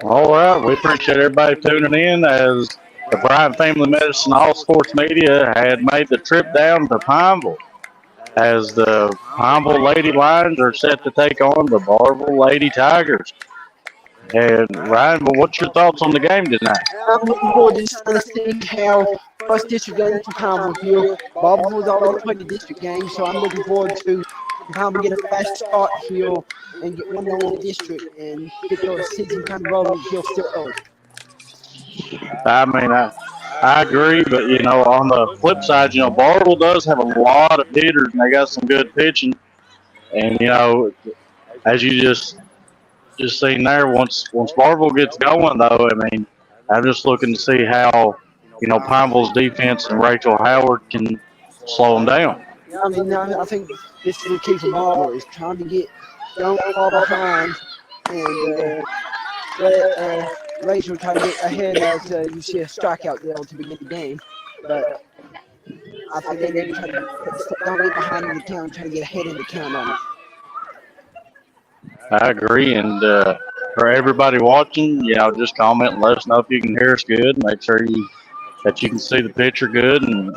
All right, we appreciate everybody tuning in as the Bryant Family Medicine All Sports Media had made the trip down to Pineville as the Pineville Lady Lions are set to take on the Barbourville Lady Tigers. And Ryan, well, what's your thoughts on the game tonight? I'm looking forward to just trying to see how first district game for Pineville. Barbourville's already played the district game, so I'm looking forward to Pineville get a fast start here and get 1-0 in the district and get their season kind of rolling here still early. I mean, I agree, but on the flip side, Barbourville does have a lot of hitters and they got some good pitching. And as you just seen there, once Barbourville gets going, though, I mean, I'm just looking to see how Pineville's defense and Rachel Howard can slow them down. I mean, I think this is the key for Barbourville is trying to don't fall behind and let Rachel try to get ahead as you see a strikeout there to begin the game. But I think they need to try to don't get behind in the count, try to get ahead in the count on it. I agree, and for everybody watching, just comment and let us know if you can hear us good. Make sure that you can see the picture good, and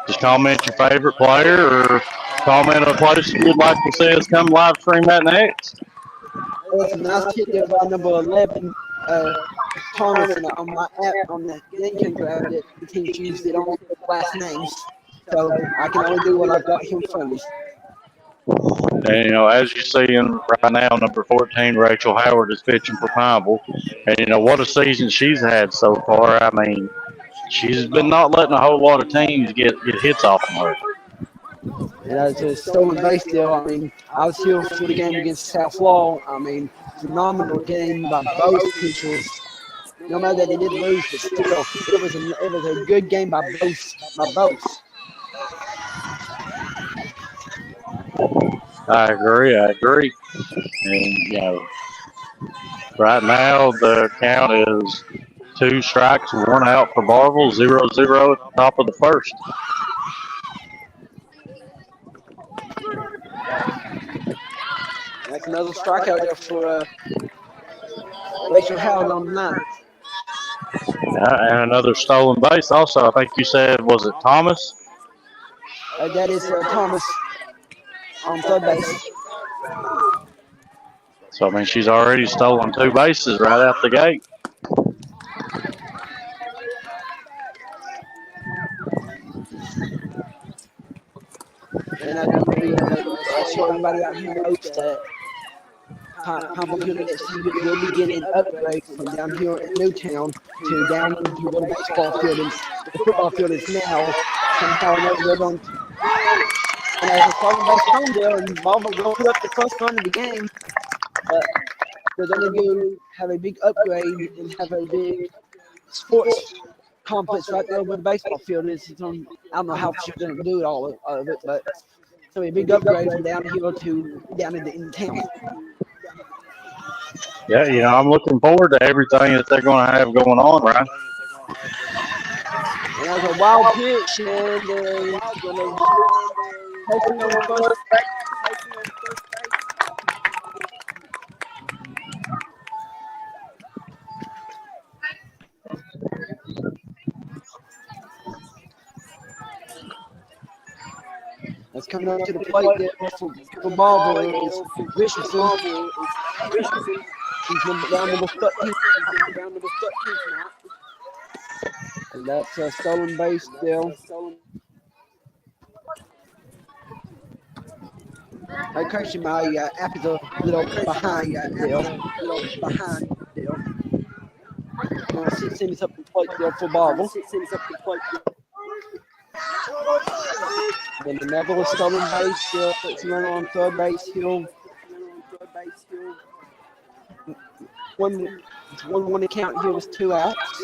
just comment your favorite player or comment a place you'd like to see us come live stream that next. It's a nice hit there by number 11, Thomas, on my app on the game grab that the team used it on last names, so I can only do what I've got here in front of me. And, as you see right now, number 14, Rachel Howard is pitching for Pineville. And, what a season she's had so far. I mean, she's been not letting a whole lot of teams get hits off of her. And as a stolen base deal, I mean, I was here for the game against South Law. I mean, phenomenal game by both pitchers. No matter that they did lose, but still, it was a good game by both. I agree. And, right now the count is 2 strikes, 1 out for Barbourville, 0-0 at the top of the first. That's another strikeout there for Rachel Howard on the ninth. And another stolen base also. I think you said, was it Thomas? That is Thomas on third base. So, I mean, she's already stolen 2 bases right out the gate. And I don't believe that everybody out here knows that Pineville next season will be getting an upgrade from down here at Newtown to down into where the baseball field is. The football field is now. Somehow or another, they're going to. And as a starting base home there, and Barbourville will put up the first run of the game, but they're going to have a big upgrade and have a big sports complex right there where the baseball field is. I don't know how they're going to do it all of it, but it's going to be a big upgrade from down here to down in town. Yeah, I'm looking forward to everything that they're going to have going on, right? And that was a wild pitch, and going to take it on first base. That's coming up to the plate there for Barbourville is Richardson. He's down number 13. Now. And that's a stolen base there. Hey, Christian, my app is a little behind there. Now, 6 innings up the plate there for Barbourville. Then the Neville is stolen base. It's run on third base here. It's 1-1 count here with 2 outs.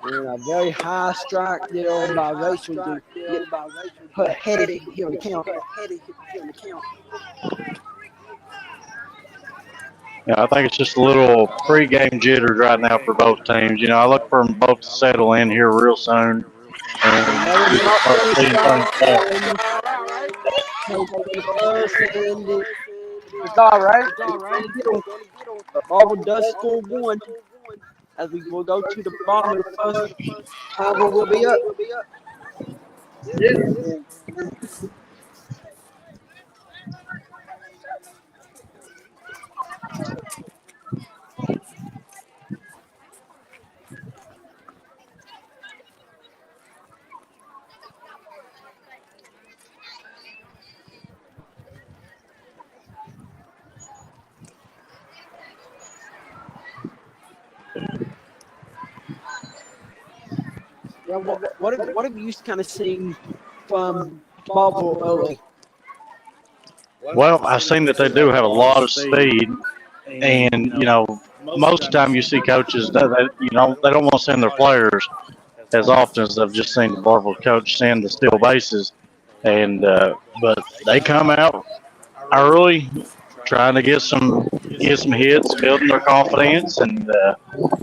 And a very high strike there by Rachel to get her headed here in the count. Yeah, I think it's just a little pre-game jitters right now for both teams. I look for them both to settle in here real soon. And start seeing things Coach first, and it's all right. It's going to get them. But Barbourville does score one as we will go to the bottom of the first. Pineville will be up. Yeah, what have you kind of seen from Barbourville early? Well, I've seen that they do have a lot of speed, and most of the time you see coaches that they don't want to send their players as often as I've just seen the Barbourville coach send the steal bases, and but they come out early trying to get some hits, building their confidence, and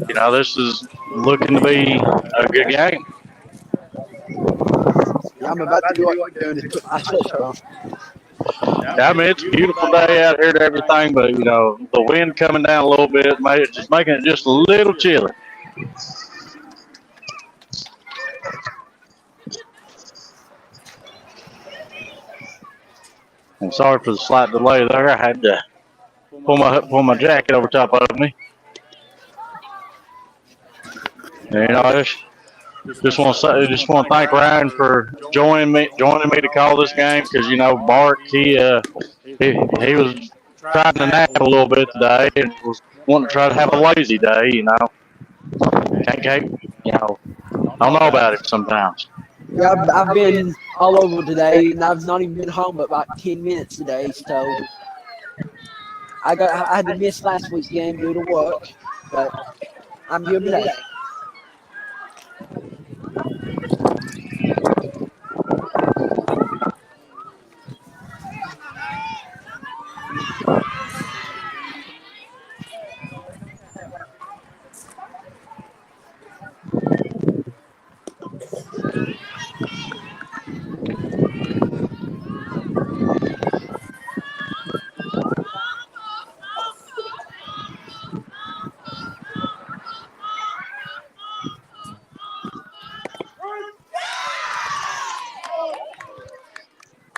this is looking to be a good game. Yeah, I'm about to do what you're doing. Put my sweatshirt on. I mean, it's a beautiful day out here and everything, but the wind coming down a little bit, just making it just a little chilly. And sorry for the slight delay there. I had to pull my jacket over top of me. And I just want to thank Ryan for joining me to call this game because Bart he was trying to nap a little bit today and was wanting to try to have a lazy day. Can't I don't know about it sometimes. Yeah, I've been all over today, and I've not even been home but about 10 minutes today. So I had to miss last week's game due to work, but I'm here today.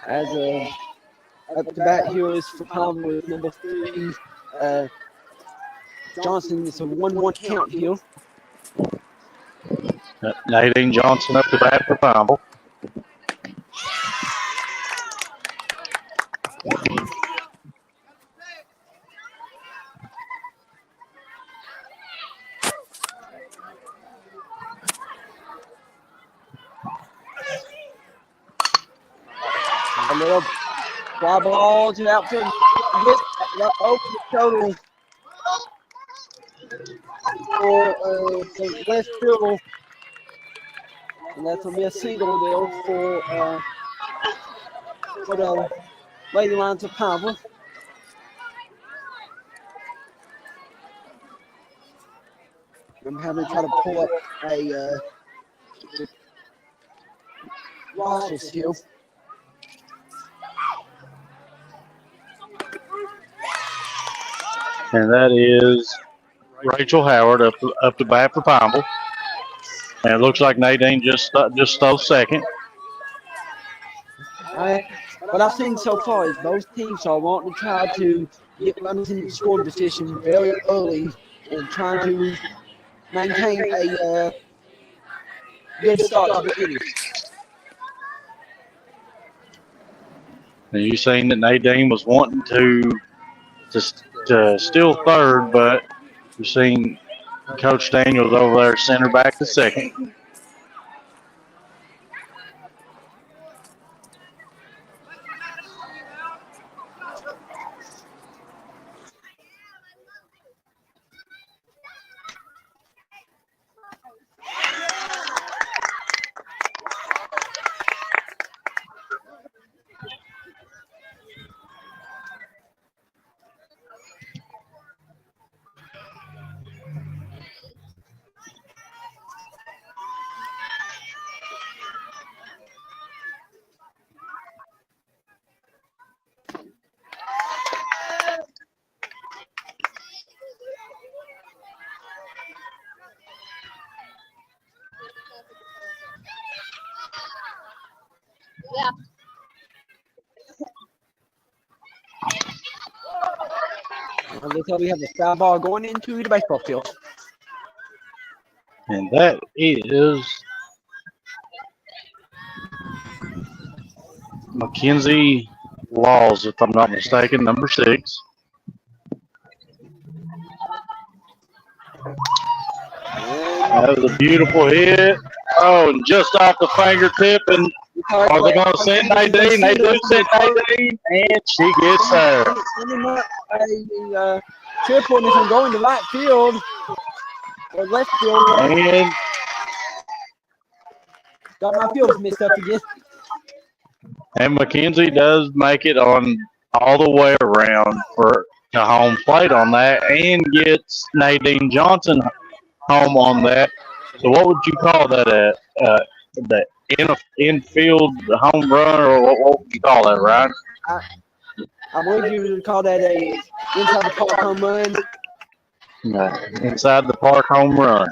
As up to bat here is for Palmer with number 3, Johnson. It's a 1-1 count here. Nadine Johnson up to bat for Pineville. A little fly ball to outfield. Hit open total for left field. And that's going to be a single deal for the Lady Lions of Pineville. I'm having to try to pull up a rosters here. And that is Rachel Howard up to bat for Pineville. And it looks like Nadine just stole second. What I've seen so far is both teams are wanting to try to get runners in scoring position very early and trying to maintain a good start to the innings. And you seen that Nadine was wanting to steal third, but you seen Coach Daniels over there center back to second. Looks like we have a foul ball going into the baseball field. And that is Mackenzie Laws, if I'm not mistaken, number 6. That was a beautiful hit. Oh, and just off the fingertip. And are they going to send Nadine? They do send Nadine, and she gets there. A triple, and it's going to right field or left field. And got my field mixed up again. And Mackenzie does make it on all the way around for to home plate on that, and gets Nadine Johnson home on that. So what would you call that the infield home run, or what would you call that, Ryan? I believe you would call that a inside the park home run. No, inside the park home run.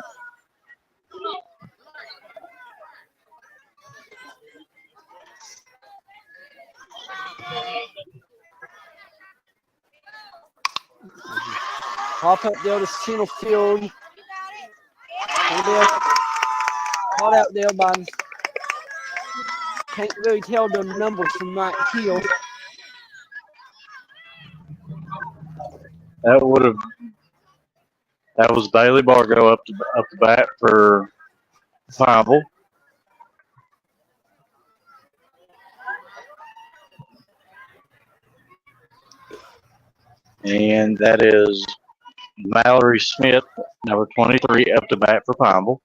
Hop up there to center field. Caught out there by, can't really tell the numbers from right field. That was Bailey Bargo up the bat for Pineville. And that is Mallory Smith, number 23, up to bat for Pineville.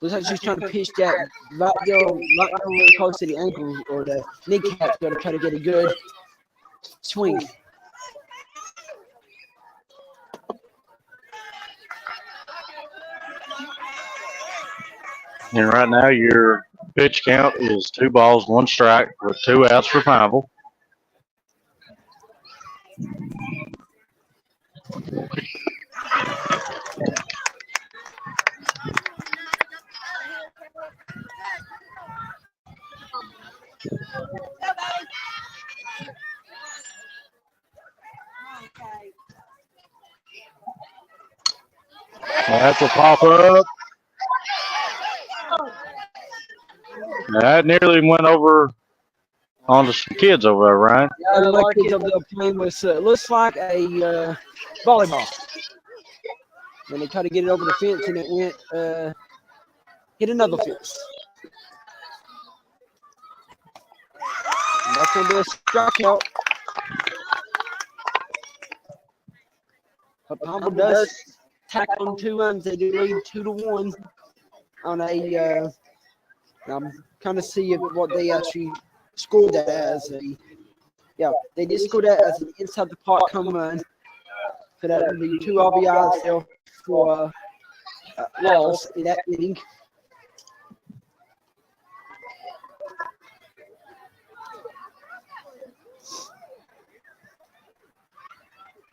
Looks like she's trying to pitch that right there really close to the ankle or the kneecap to try to get a good swing. And right now your pitch count is 2 balls, 1 strike with 2 outs for Pineville. That's a pop-up. That nearly went over onto some kids over there, Ryan. Yeah, the other kids over there playing with, looks like a volleyball. And they tried to get it over the fence, and it went, hit another fence. And that's going to be a strikeout. But Pineville does tack on 2 runs. They do lead 2-1 on a. I'm trying to see what they actually scored that as. They did score that as an inside the park home run. So that would be 2 RBIs there for Laws in that inning.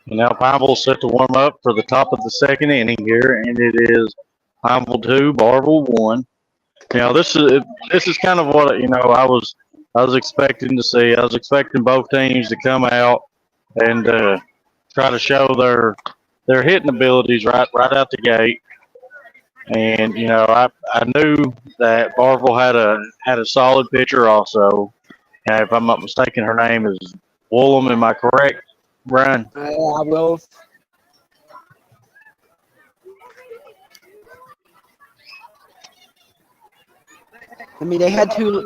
And now Pineville set to warm up for the top of the 2nd inning here, and it is Pineville 2, Barbourville 1. You know, this is kind of what I was expecting to see. I was expecting both teams to come out and try to show their hitting abilities right out the gate. And I knew that Barbourville had a solid pitcher also. And if I'm not mistaken, her name is Woolham. Am I correct, Brian? I will. I mean, they had two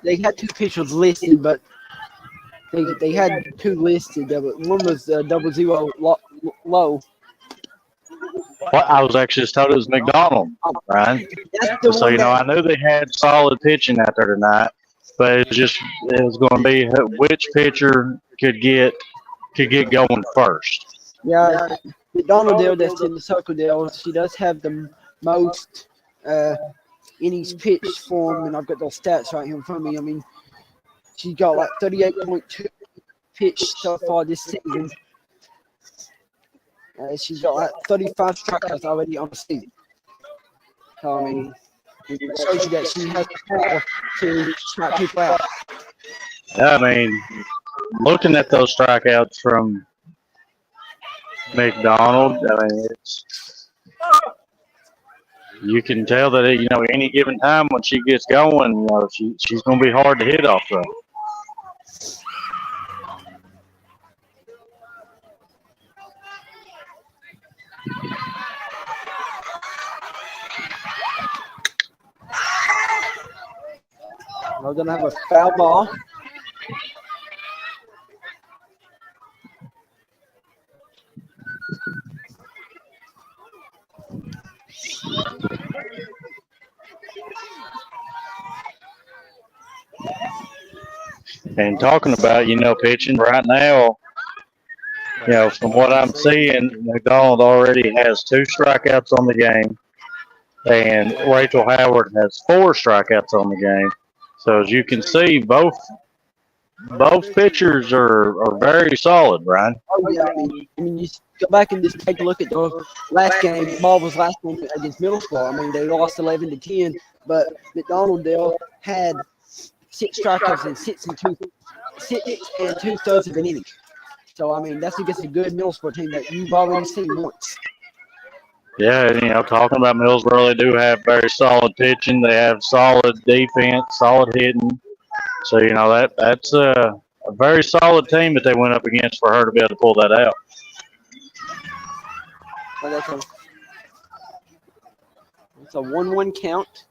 pitchers listed, but they had 2 listed. One was 00 low. Well, I was actually just told it was McDonald, Brian. So I knew they had solid pitching out there tonight, but it was going to be which pitcher could get going first. Yeah, McDonald there, that's in the circle there. She does have the most innings pitched for him, and I've got those stats right here in front of me. I mean, she's got like 38.2 pitched so far this season. She's got like 35 strikeouts already on the season. So, I mean, it shows you that she has the power to strike people out. I mean, looking at those strikeouts from McDonald, I mean, you can tell that any given time when she gets going, she's going to be hard to hit off of. We're going to have a foul ball. And talking about, pitching right now, from what I'm seeing, McDonald already has 2 strikeouts on the game, and Rachel Howard has 4 strikeouts on the game. So as you can see, both pitchers are very solid, Brian. Oh, yeah. I mean, you go back and just take a look at the last game, Barbourble's last game against Middlesbrough. I mean, they lost 11-10, but McDonald had 6 strikeouts and 6 and 2/3 of an inning. So, I mean, that's against a good Middlesbrough team that you've already seen once. Yeah, talking about Millsboro, they do have very solid pitching. They have solid defense, solid hitting. So, that's a very solid team that they went up against for her to be able to pull that out. So it's a 1-1 count.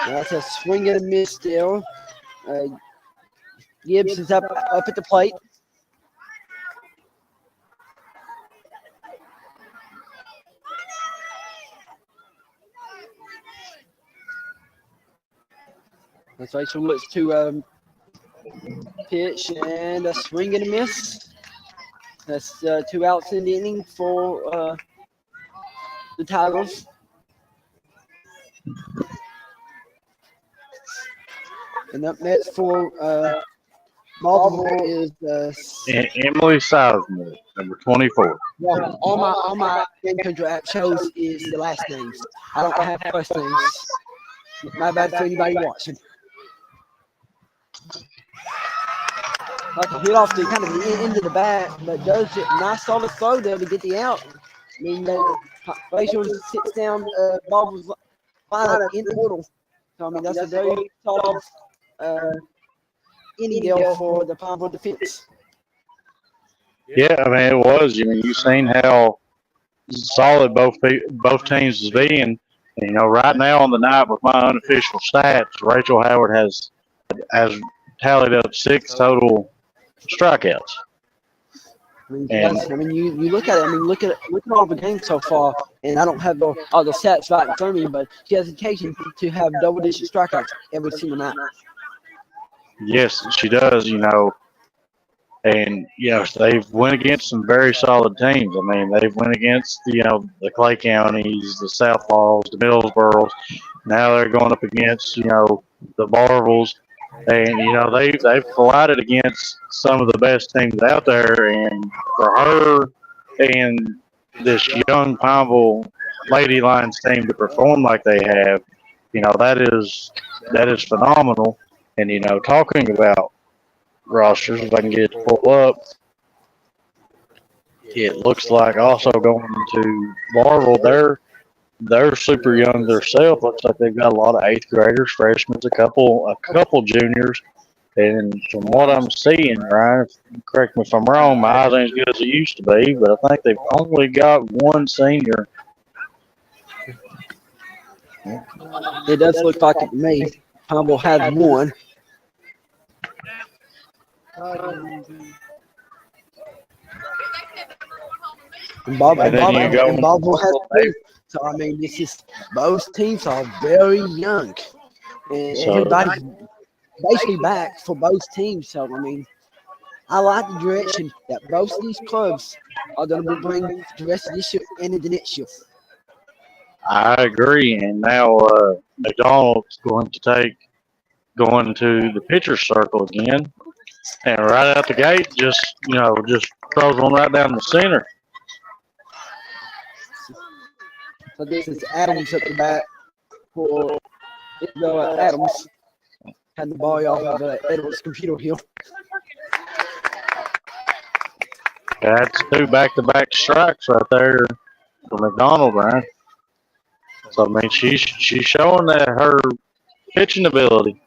That's a swing and a miss still. Gibbs is up at the plate. That's right. So looks to pitch and a swing and a miss. That's 2 outs in the inning for the Tigers. And up next for Barbourville is Emily Sizemore, number 24. Well, all my game control app shows is the last names. I don't have first names. My bad for anybody watching. Like a hit off the kind of the end of the bat, but does it nice solid throw there to get the out. I mean, Rachel sits down Barbourville's lineup in the portal. So I mean that's a very solid inning deal for the Pineville defense. Yeah, I mean it was. You've seen how solid both teams is being. And, right now on the night with my unofficial stats, Rachel Howard has tallied up 6 total strikeouts. I mean, you look at it. I mean, look at all the games so far, and I don't have all the stats right in front of me, but she has occasion to have double-digit strikeouts every single night. Yes, she does. And they've went against some very solid teams. I mean, they've went against the Clay counties, the South Falls, the Middlesboroughs. Now they're going up against the Barbourvilles. And they've collided against some of the best teams out there, and for her and this young Pineville Lady Lions team to perform like they have, that is phenomenal. And talking about rosters, if I can get it to pull up, it looks like also going to Barbourville, they're super young themselves. Looks like they've got a lot of 8th graders, freshmen, a couple juniors. And from what I'm seeing, Ryan, correct me if I'm wrong, my eyes ain't as good as it used to be, but I think they've only got 1 senior. It does look like it to me. Pineville had 1. And Barbourville has 2. So, I mean, both teams are very young. And everybody's basically back for both teams. So, I mean, I like the direction that both of these clubs are going to be bringing the rest of this year and into next year. I agree. And now McDonald's going to the pitcher circle again, and right out the gate, just throws one right down the center. So this is Adams at the bat for Adams. Had the ball off of Edwards' computer here. That's 2 back-to-back strikes right there for McDonald, Brian. So I mean, she's showing that her pitching ability.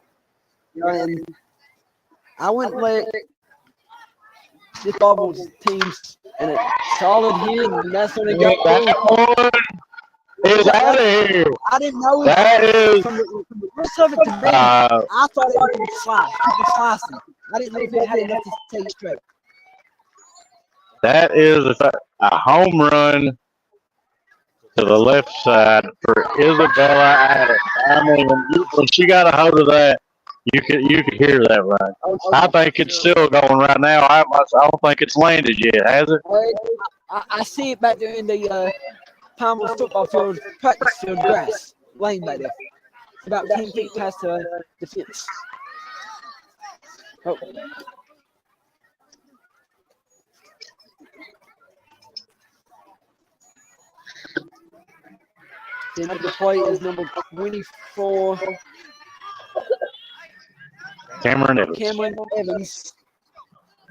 And I wouldn't let this Barbourville teams and a solid hit, and that's when they got That one is out of here. I didn't know That is. from the rest of it to me. I thought it was going to slide. It was slicing. I didn't know if it had enough to stay straight. That is a home run to the left side for Isabella Adams. I mean, when she got a hold of that, you could hear that, right? I think it's still going right now. I don't think it's landed yet, has it? I see it back there in the Pineville football field, practice field grass, laying back there. About 10 feet past the fence. Oh. The end of the play is number 24. Cameron Evans.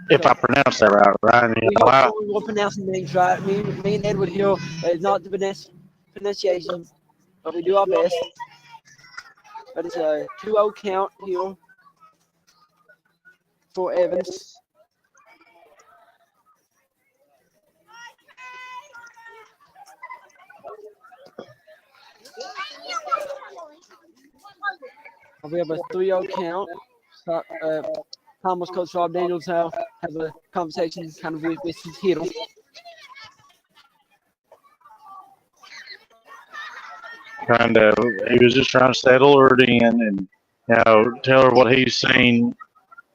If I pronounce that right, Ryan. We're pronouncing names right. Me and Edward Hill is not the pronunciation, but we do our best. But it's a 2-0 count here for Evans. We have a 3-0 count. Thomas, Coach Rob Daniels have a conversation kind of with his hitter. He was just trying to settle her in and tell her what he's seen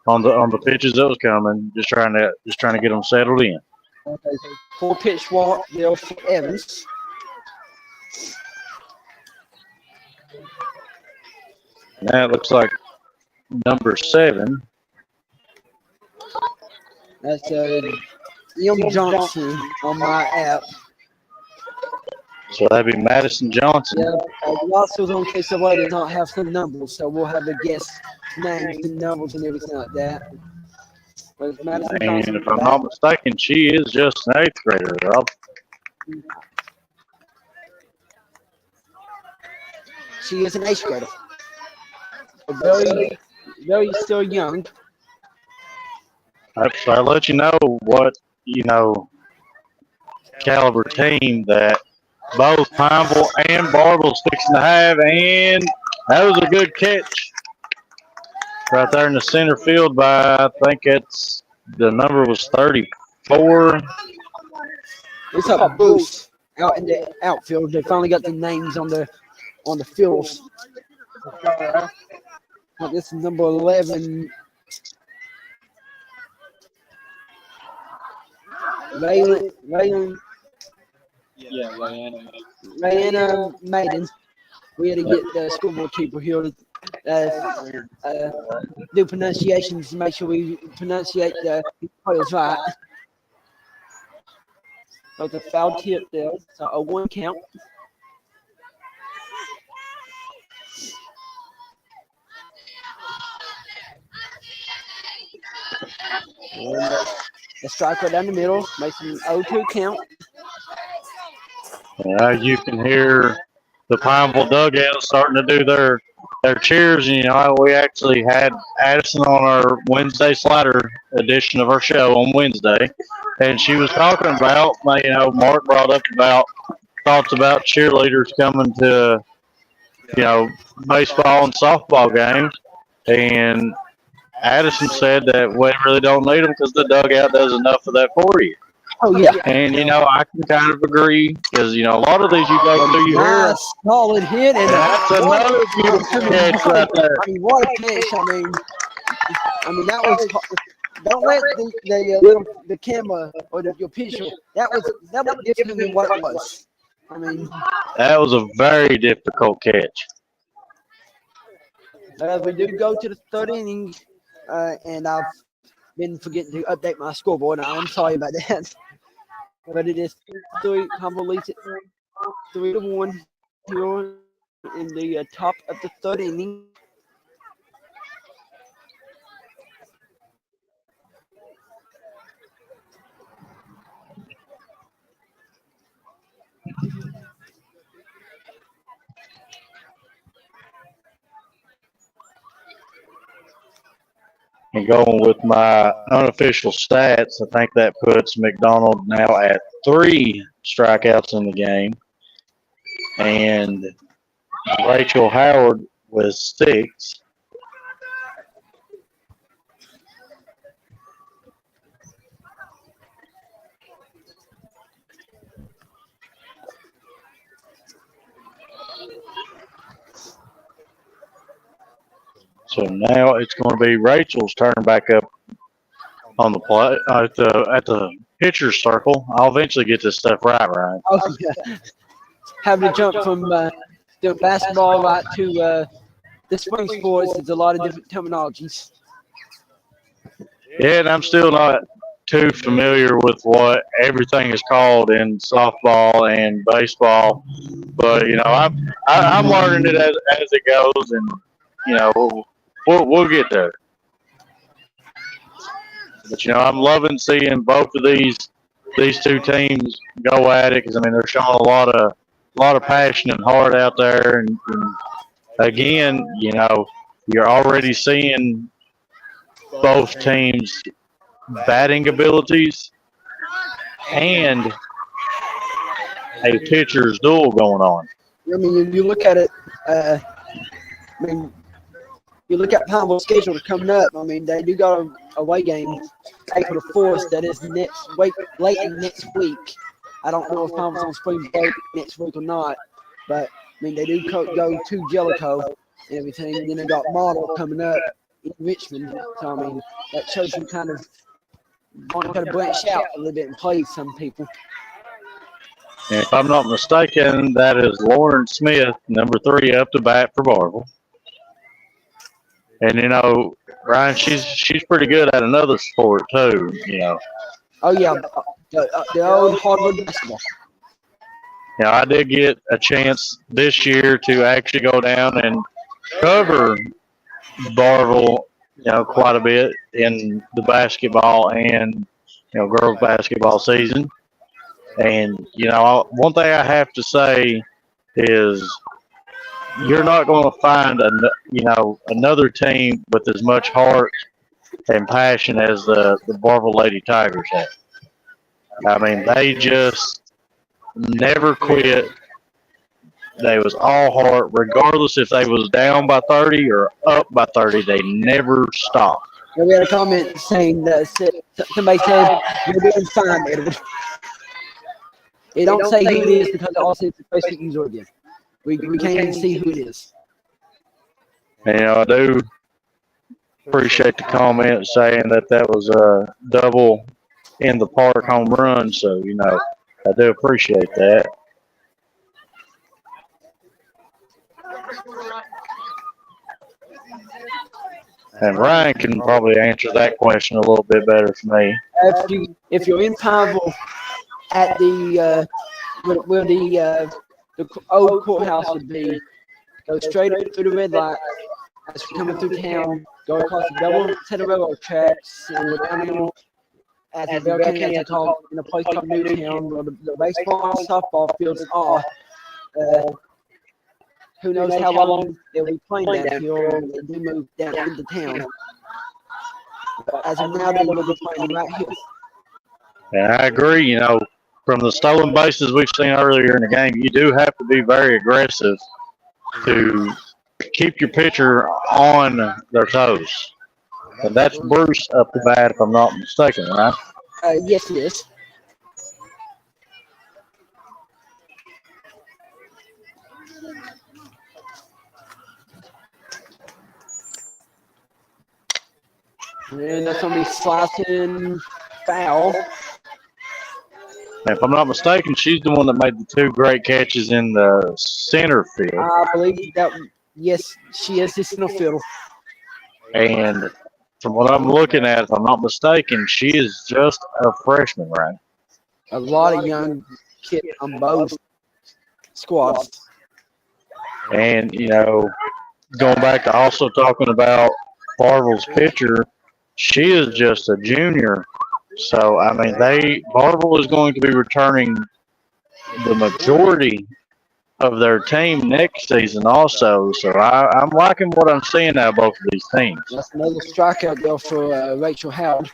on the pitches that was coming. Just trying to get them settled in. Okay, 4-pitch walk there for Evans. That looks like number 7. That's Liam Johnson on my app. So that'd be Madison Johnson. Yeah, the lawsuit's on case somebody does not have some numbers, so we'll have to guess names and numbers and everything like that. But it's Madison Johnson. And if I'm not mistaken, she is just an 8th grader, Rob. She is an 8th grader. Very, very still young. So I'll let you know what, caliber team that both Pineville and Barbourville's fixing to have. And that was a good catch right there in the center field by, I think the number was 34. It's a boost out in the outfield. They finally got the names on the fields. This is number 11. Rayana Maiden. We had to get the schoolboard keeper here to do pronunciations to make sure we pronunciate the players right. So it's a foul tip there. So a 1 count. And a strike right down the middle, makes an 0-2 count. You can hear the Pineville dugout starting to do their cheers. We actually had Addison on our Wednesday slider edition of our show on Wednesday, and she was talking about, Mark brought up about thoughts about cheerleaders coming to, baseball and softball games, and Addison said that we really don't need them because the dugout does enough of that for you. Oh, yeah. And, I can kind of agree because, a lot of these you go through your hair. Nice, solid hit. And that's another beautiful catch right there. What a catch. I mean, that was don't let the camera or your picture. That was different than what it was. I mean, That was a very difficult catch. we do go to the third inning, and I've been forgetting to update my scoreboard. I'm sorry about that, but it is 3. Leads it 3-1 here in the top of the third inning. And going with my unofficial stats, I think that puts McDonald now at 3 strikeouts in the game, and Rachel Howard with 6. So now it's going to be Rachel's turn back up on the play at the pitcher's circle. I'll eventually get this stuff right, Ryan. Oh, yeah. Having to jump from the basketball right to the spring sports is a lot of different terminologies. Yeah, and I'm still not too familiar with what everything is called in softball and baseball, but I'm learning it as it goes, and we'll get there. But I'm loving seeing both of these two teams go at it because they're showing a lot of passion and heart out there, and again, you're already seeing both teams' batting abilities and a pitcher's duel going on. I mean, you look at it. You look at Pineville's schedule coming up. I mean, they do got a away game April the 4th. That is late next week. I don't know if Pineville's on spring break next week or not, but I mean they do go to Jellicoe and everything. And then they got Model coming up in Richmond. So I mean that shows you kind of want to branch out a little bit and play some people. And if I'm not mistaken, that is Lauren Smith, number 3, up to bat for Barbourville. And Ryan, she's pretty good at another sport too. Oh yeah, the old hardwood basketball. I did get a chance this year to actually go down and cover Barbourville, quite a bit in the basketball and girls basketball season. And one thing I have to say is you're not going to find another team with as much heart and passion as the Barbourville Lady Tigers have. I mean, they just never quit. They was all heart, regardless if they was down by 30 or up by 30. They never stopped. We had a comment saying that somebody said you're doing fine, Edward. It don't say who it is because it all says the Facebook user again. We can't even see who it is. And I do appreciate the comment saying that was a double in the park home run. So I do appreciate that. And Ryan can probably answer that question a little bit better for me. If you're in Pineville at the where the old courthouse would be, go straight up through the red light as you're coming through town, go across the double set of railroad tracks, and we're down at the Bell County in a place called Newtown where the baseball and softball fields are. Who knows how long they'll be playing down here when they do move down into town. But as of now, they will be playing right here. And I agree, from the stolen bases we've seen earlier in the game, you do have to be very aggressive to keep your pitcher on their toes. And that's Bruce up the bat, if I'm not mistaken, right? Yes, it is. And that's going to be slicing foul. If I'm not mistaken, she's the one that made the 2 great catches in the center field. I believe that, yes, she is the center fielder. And from what I'm looking at, if I'm not mistaken, she is just a freshman, right? A lot of young kids on both squads. And, going back to also talking about Barbourville's pitcher, she is just a junior. So, I mean, Barbourville is going to be returning the majority of their team next season also. So, I'm liking what I'm seeing out of both of these teams. That's another strikeout there for Rachel Howard.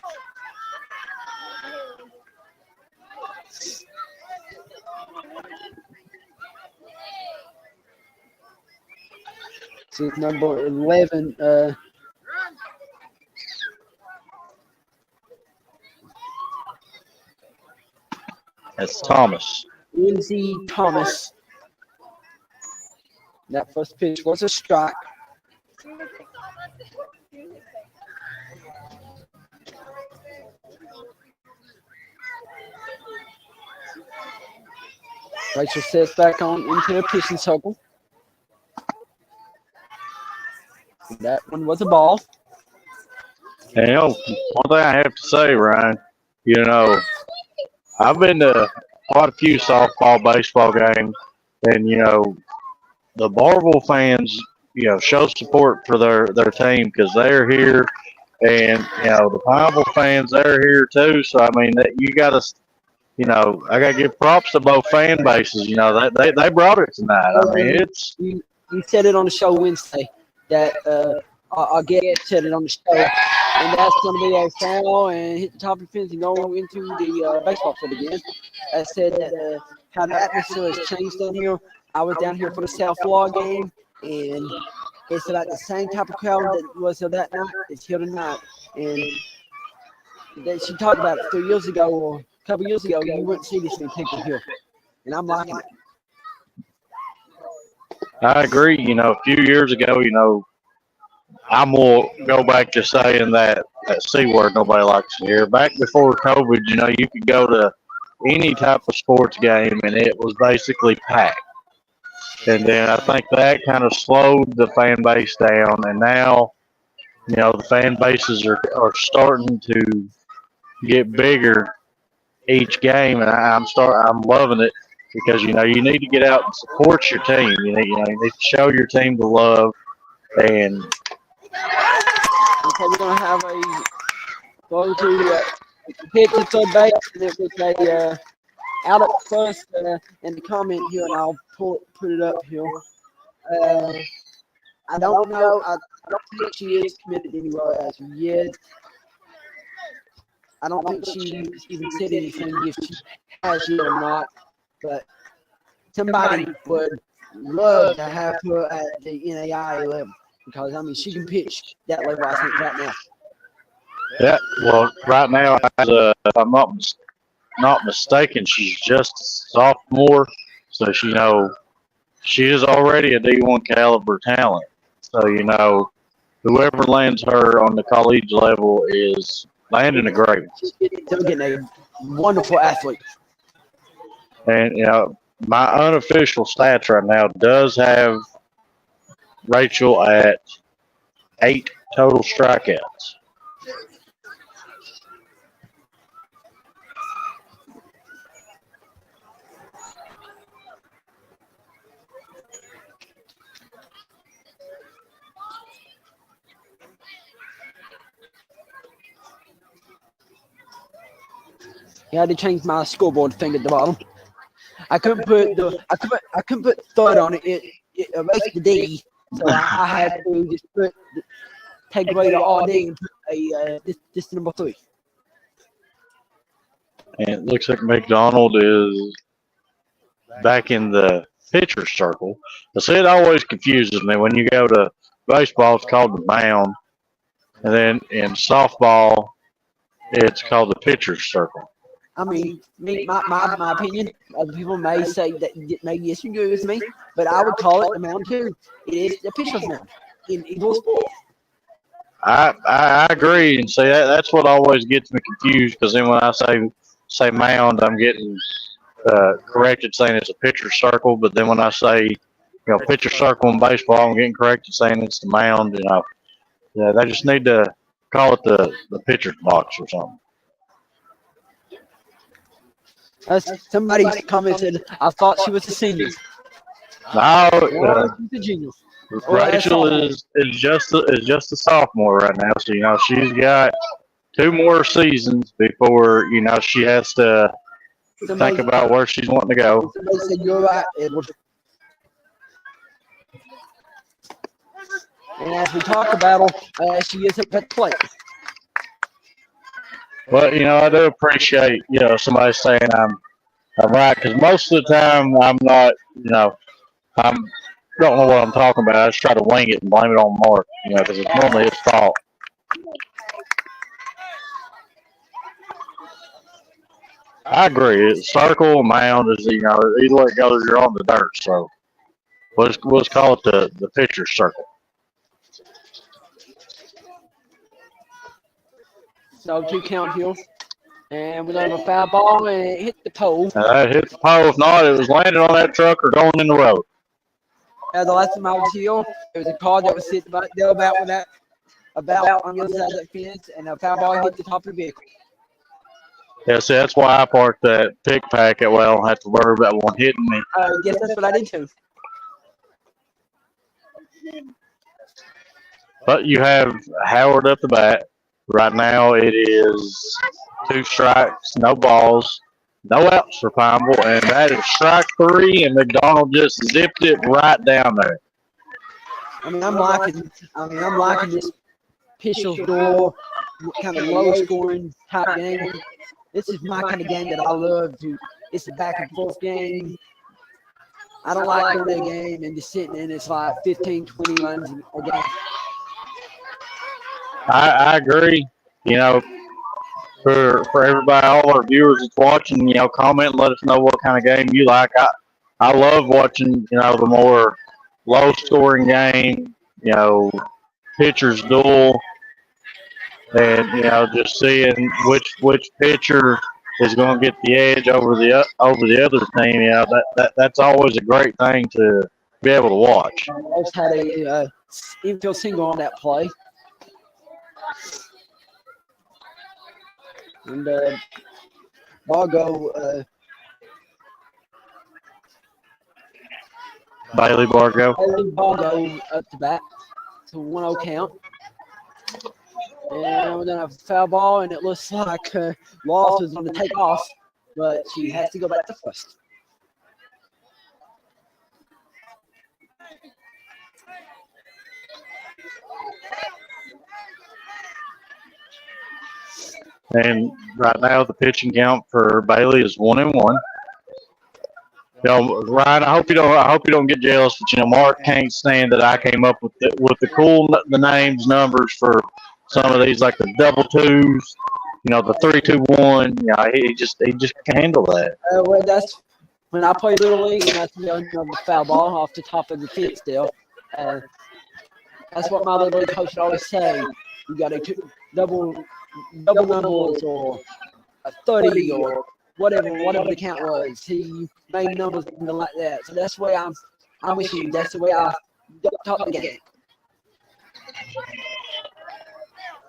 So number 11, That's Thomas. Lindsay Thomas. That first pitch was a strike. Rachel sets back on into the pitching circle. That one was a ball. And one thing I have to say, Ryan, I've been to quite a few softball, baseball games, and the Barbourville fans, show support for their team because they're here, and the Pineville fans, they're here too. So I mean, that you got to, I got to give props to both fan bases. They brought it tonight. I mean, it's you said it on the show Wednesday that our guest said it on the show, and that's going to be a foul and hit the top of the fence and go into the baseball field again. I said that how the atmosphere has changed down here. I was down here for the South Florida game, and it's about the same type of crowd that was here that night. It's here tonight, and she talked about it 3 years ago or a couple years ago. You wouldn't see this many people here, and I'm liking it. I agree. A few years ago, I'm going to go back to saying that C word nobody likes to hear. Back before COVID, you could go to any type of sports game and it was basically packed. And then I think that kind of slowed the fan base down. And now, the fan bases are starting to get bigger each game. And I'm loving it because, you need to get out and support your team. You need to show your team the love. And okay, we're going to have a throw to hit to third base, and it was a out at first in the comment here, and I'll put it up here. I don't know. I don't think she is committed anywhere as of yet. I don't think she even said anything if she has yet or not, but somebody would love to have her at the NAI level because, she can pitch that level, I think, right now. Yeah, well, right now, if I'm not mistaken, she's just a sophomore, so she is already a D1 caliber talent. So whoever lands her on the college level is landing a great one. She's getting a wonderful athlete. And my unofficial stats right now does have Rachel at 8 total strikeouts. You had to change my scoreboard thing at the bottom. I couldn't put third on it. It erased the D, so I had to just take away the RD and put this number 3. And it looks like McDonald is back in the pitcher circle. I see it always confuses me when you go to baseball. It's called the mound, and then in softball, it's called the pitcher circle. My opinion, other people may say that may disagree with me, but I would call it the mound too. It is the pitcher's mound in either sport. I agree, and see that's what always gets me confused because then when I say mound, I'm getting corrected saying it's a pitcher circle, but then when I say pitcher circle in baseball, I'm getting corrected saying it's the mound. Yeah, they just need to call it the pitcher's box or something. Somebody commented, I thought she was a senior. Now Or she's a junior. Rachel is just a sophomore right now, so she's got 2 more seasons before she has to think about where she's wanting to go. Somebody said you're right, Edward. And as we talk about her, she is up at the plate. But I do appreciate somebody saying I'm right because most of the time I'm not. I'm don't know what I'm talking about. I just try to wing it and blame it on Mark. Because it's normally his fault. I agree. Circle mound is either it goes you're on the dirt. So let's call it the pitcher circle. So 2 count here. And we're going to have a foul ball, and it hit the pole. It hit the pole. If not, it was landing on that truck or going in the road. The last time I was here, there was a car that was sitting about with that about on the other side of the fence, and a foul ball hit the top of the vehicle. Yeah, see, that's why I parked that pick pack. Well, I don't have to worry about one hitting me. Yes, that's what I did too. But you have Howard up the bat. Right now it is 2 strikes, no balls, no outs for Pineville, and that is strike 3, and McDonald just zipped it right down there. I'm liking this Pichel's door kind of low scoring type game. This is my kind of game that I love. It's a back and forth game. I don't like going to a game and just sitting in. It's like 15, 20 runs a game. I agree. For everybody, all our viewers that's watching, comment and let us know what kind of game you like. I love watching, the more low scoring game, pitchers duel, and just seeing which pitcher is going to get the edge over the other team. That's always a great thing to be able to watch. I almost had a infield single on that play. And Bargo, Bailey Bargo up to bat. It's a 1-0 count. And we're going to have a foul ball, and it looks like Loss is going to take off, but she has to go back to first. And right now, the pitching count for Bailey is 1-1. Ryan, I hope you don't get jealous, but Mark can't stand that I came up with the names, numbers for some of these, like the double twos, the 3-2-1. He just can't handle that. Well, that's when I played Little League, and that's the foul ball off the top of the fence there. That's what my Little League coach would always say. You got a double numbers or a 30 or whatever the count was. He made numbers like that. So that's the way I'm with you. That's the way I talk the game.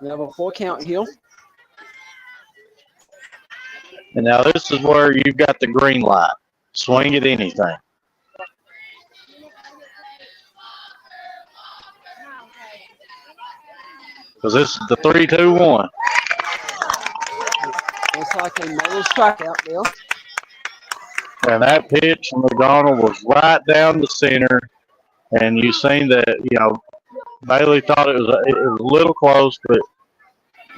We have a 4 count here. And now this is where you've got the green light. Swing at anything. Because this is the 3-2-1. Looks like a little strikeout there. And that pitch from McDonald was right down the center. And you seen that, Bailey thought it was a little close, but,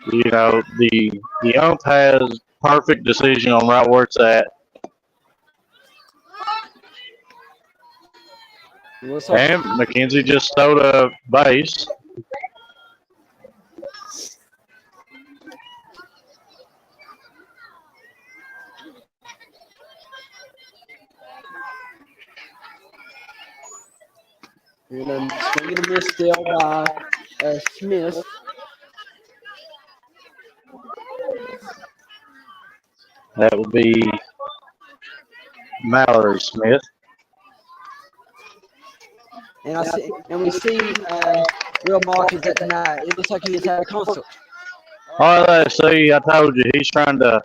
the ump has perfect decision on right where it's at. And McKenzie just stowed a base. And then swinging a miss still by Smith. That would be Mallory Smith. And we see Will Mark is at tonight. It looks like he is having a concert. All right, see, I told you he's trying to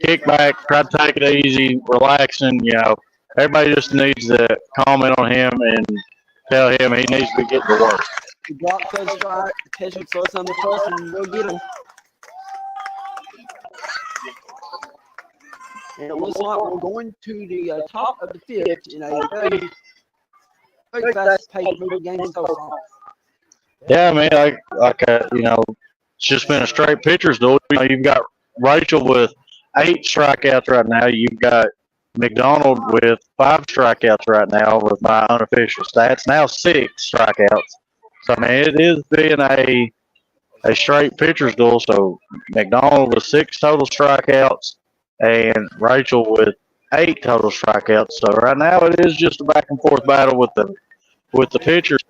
kick back, try to take it easy, relaxing. Everybody just needs to comment on him and tell him he needs to be getting to work. The block first strike, catching first on the first, and we'll get him. And it looks like we're going to the top of the fifth in a very, very fast-paced moving game so far. Yeah, I mean, it's just been a straight pitcher's duel. You've got Rachel with 8 strikeouts right now. You've got McDonald with 5 strikeouts right now with my unofficial stats. Now 6 strikeouts. So, I mean, it is being a straight pitcher's duel. So, McDonald with 6 total strikeouts and Rachel with 8 total strikeouts. So, right now it is just a back and forth battle with the pitchers.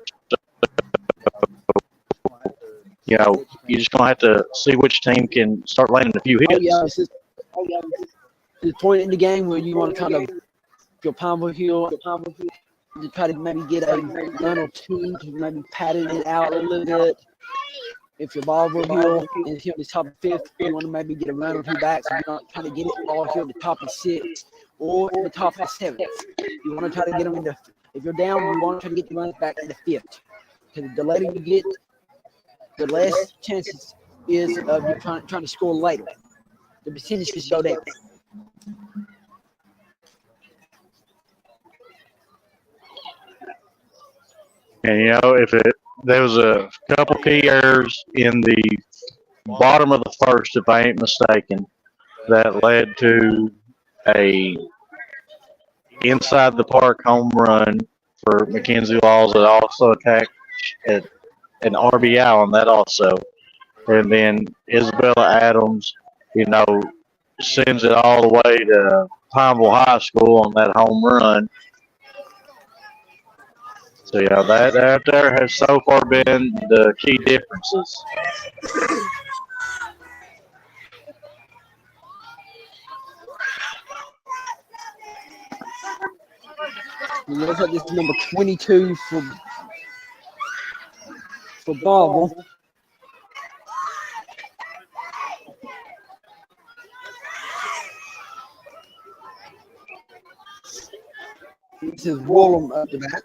You're just going to have to see which team can start landing a few hits. Oh, yeah. This point in the game where you want to kind of go Pineville, to try to maybe get a run or two to maybe pattern it out a little bit. If you're Barbourville and here at the top of fifth, you want to maybe get a run or two back, so you're not trying to get it all here at the top of sixth or in the top of seventh. You want to try to get them into, if you're down, you want to try to get the runs back in the fifth. Because the later you get, the less chances is of you trying to score later. The percentage just go down. And if there was a couple key errors in the bottom of the first, if I ain't mistaken, that led to a inside the park home run for Mackenzie Laws that also attacked at an RBI on that also. And then Isabella Adams, sends it all the way to Pineville High School on that home run. So, that out there has so far been the key differences. It looks like this is number 22 for Barbourville. This is Woolham up to bat.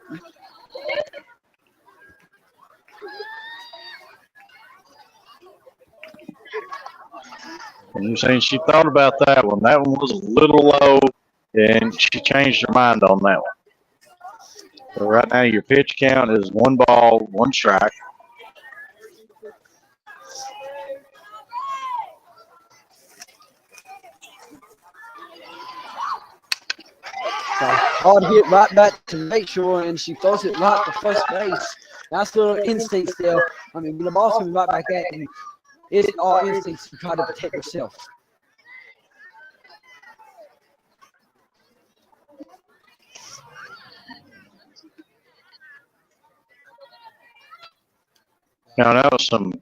And you're saying she thought about that one. That one was a little low, and she changed her mind on that one. So right now your pitch count is 1 ball, 1 strike. So hard hit right back to make sure, and she throws it right to first base. That's little instincts there. I mean, the ball's coming right back at you. It's all instincts to try to protect yourself. Now, that was some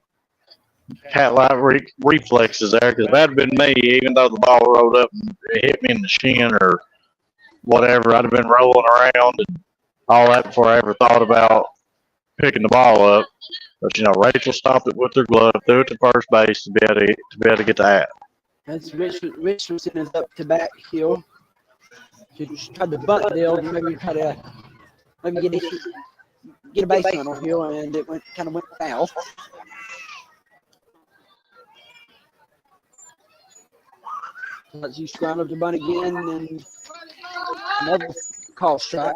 cat-like reflexes there, because that'd have been me, even though the ball rolled up and it hit me in the shin or whatever. I'd have been rolling around and all that before I ever thought about picking the ball up. But Rachel stopped it with her glove, threw it to first base to be able to get the out. That's Richardson is up to bat here. She tried to bunt there, maybe try to get a base runner here, and it went foul. She scrambled the bunt again, and another call strike.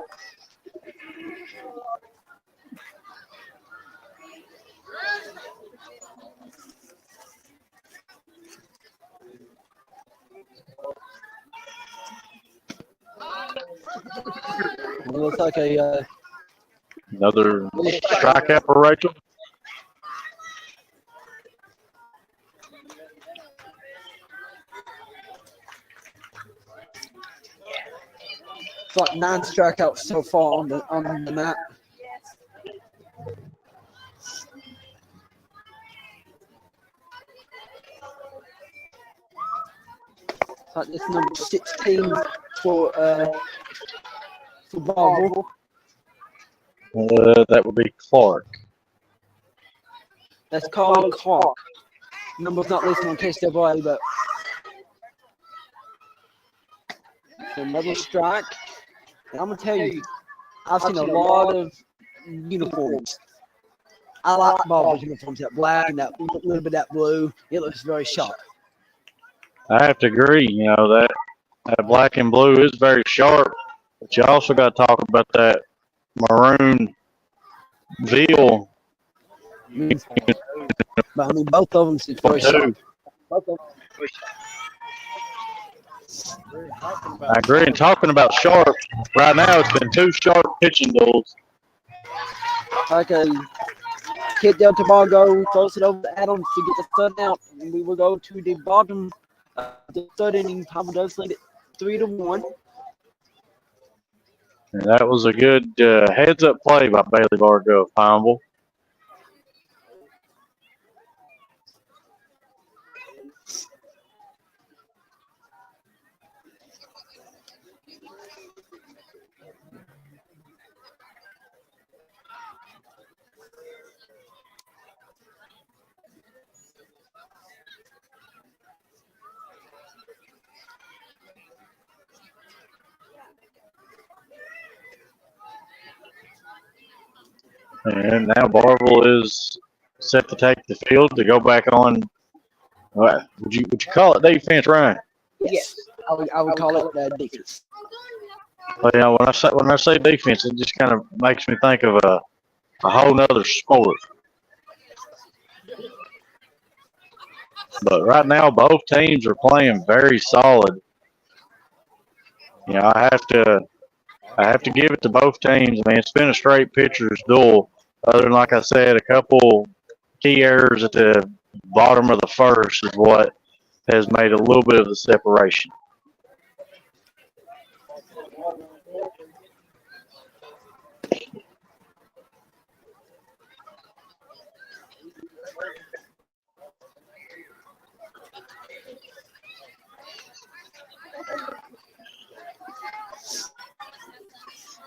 It looks like another strikeout for Rachel. It's like 9 strikeouts so far on the map. Like this number 16 for Barbourville. That would be Clark. That's Carly Clark. Number's not listed on KSWA, but another strike. And I'm gonna tell you, I've seen a lot of uniforms. I like Barbourville's uniforms, that black and that little bit of that blue. It looks very sharp. I have to agree. You know that black and blue is very sharp, but you also got to talk about that maroon veal. But I mean, both of them is very sharp. I agree. And talking about sharp, right now it's been 2 sharp pitching duels. Okay. Kid Del Tobago throws it over to Adams to get the third out. And we will go to the bottom of the third inning. Palmer does lead it 3-1. And that was a good heads-up play by Bailey Bargo of Pineville. And now Barbourville is set to take the field to go back on. What would you call it defense, Ryan? Yes, I would call it defense. Well, you know, when I say defense, it just kind of makes me think of a whole nother sport. But right now, both teams are playing very solid. You know, I have to give it to both teams. I mean, it's been a straight pitcher's duel. Other than, like I said, a couple key errors at the bottom of the first is what has made a little bit of the separation.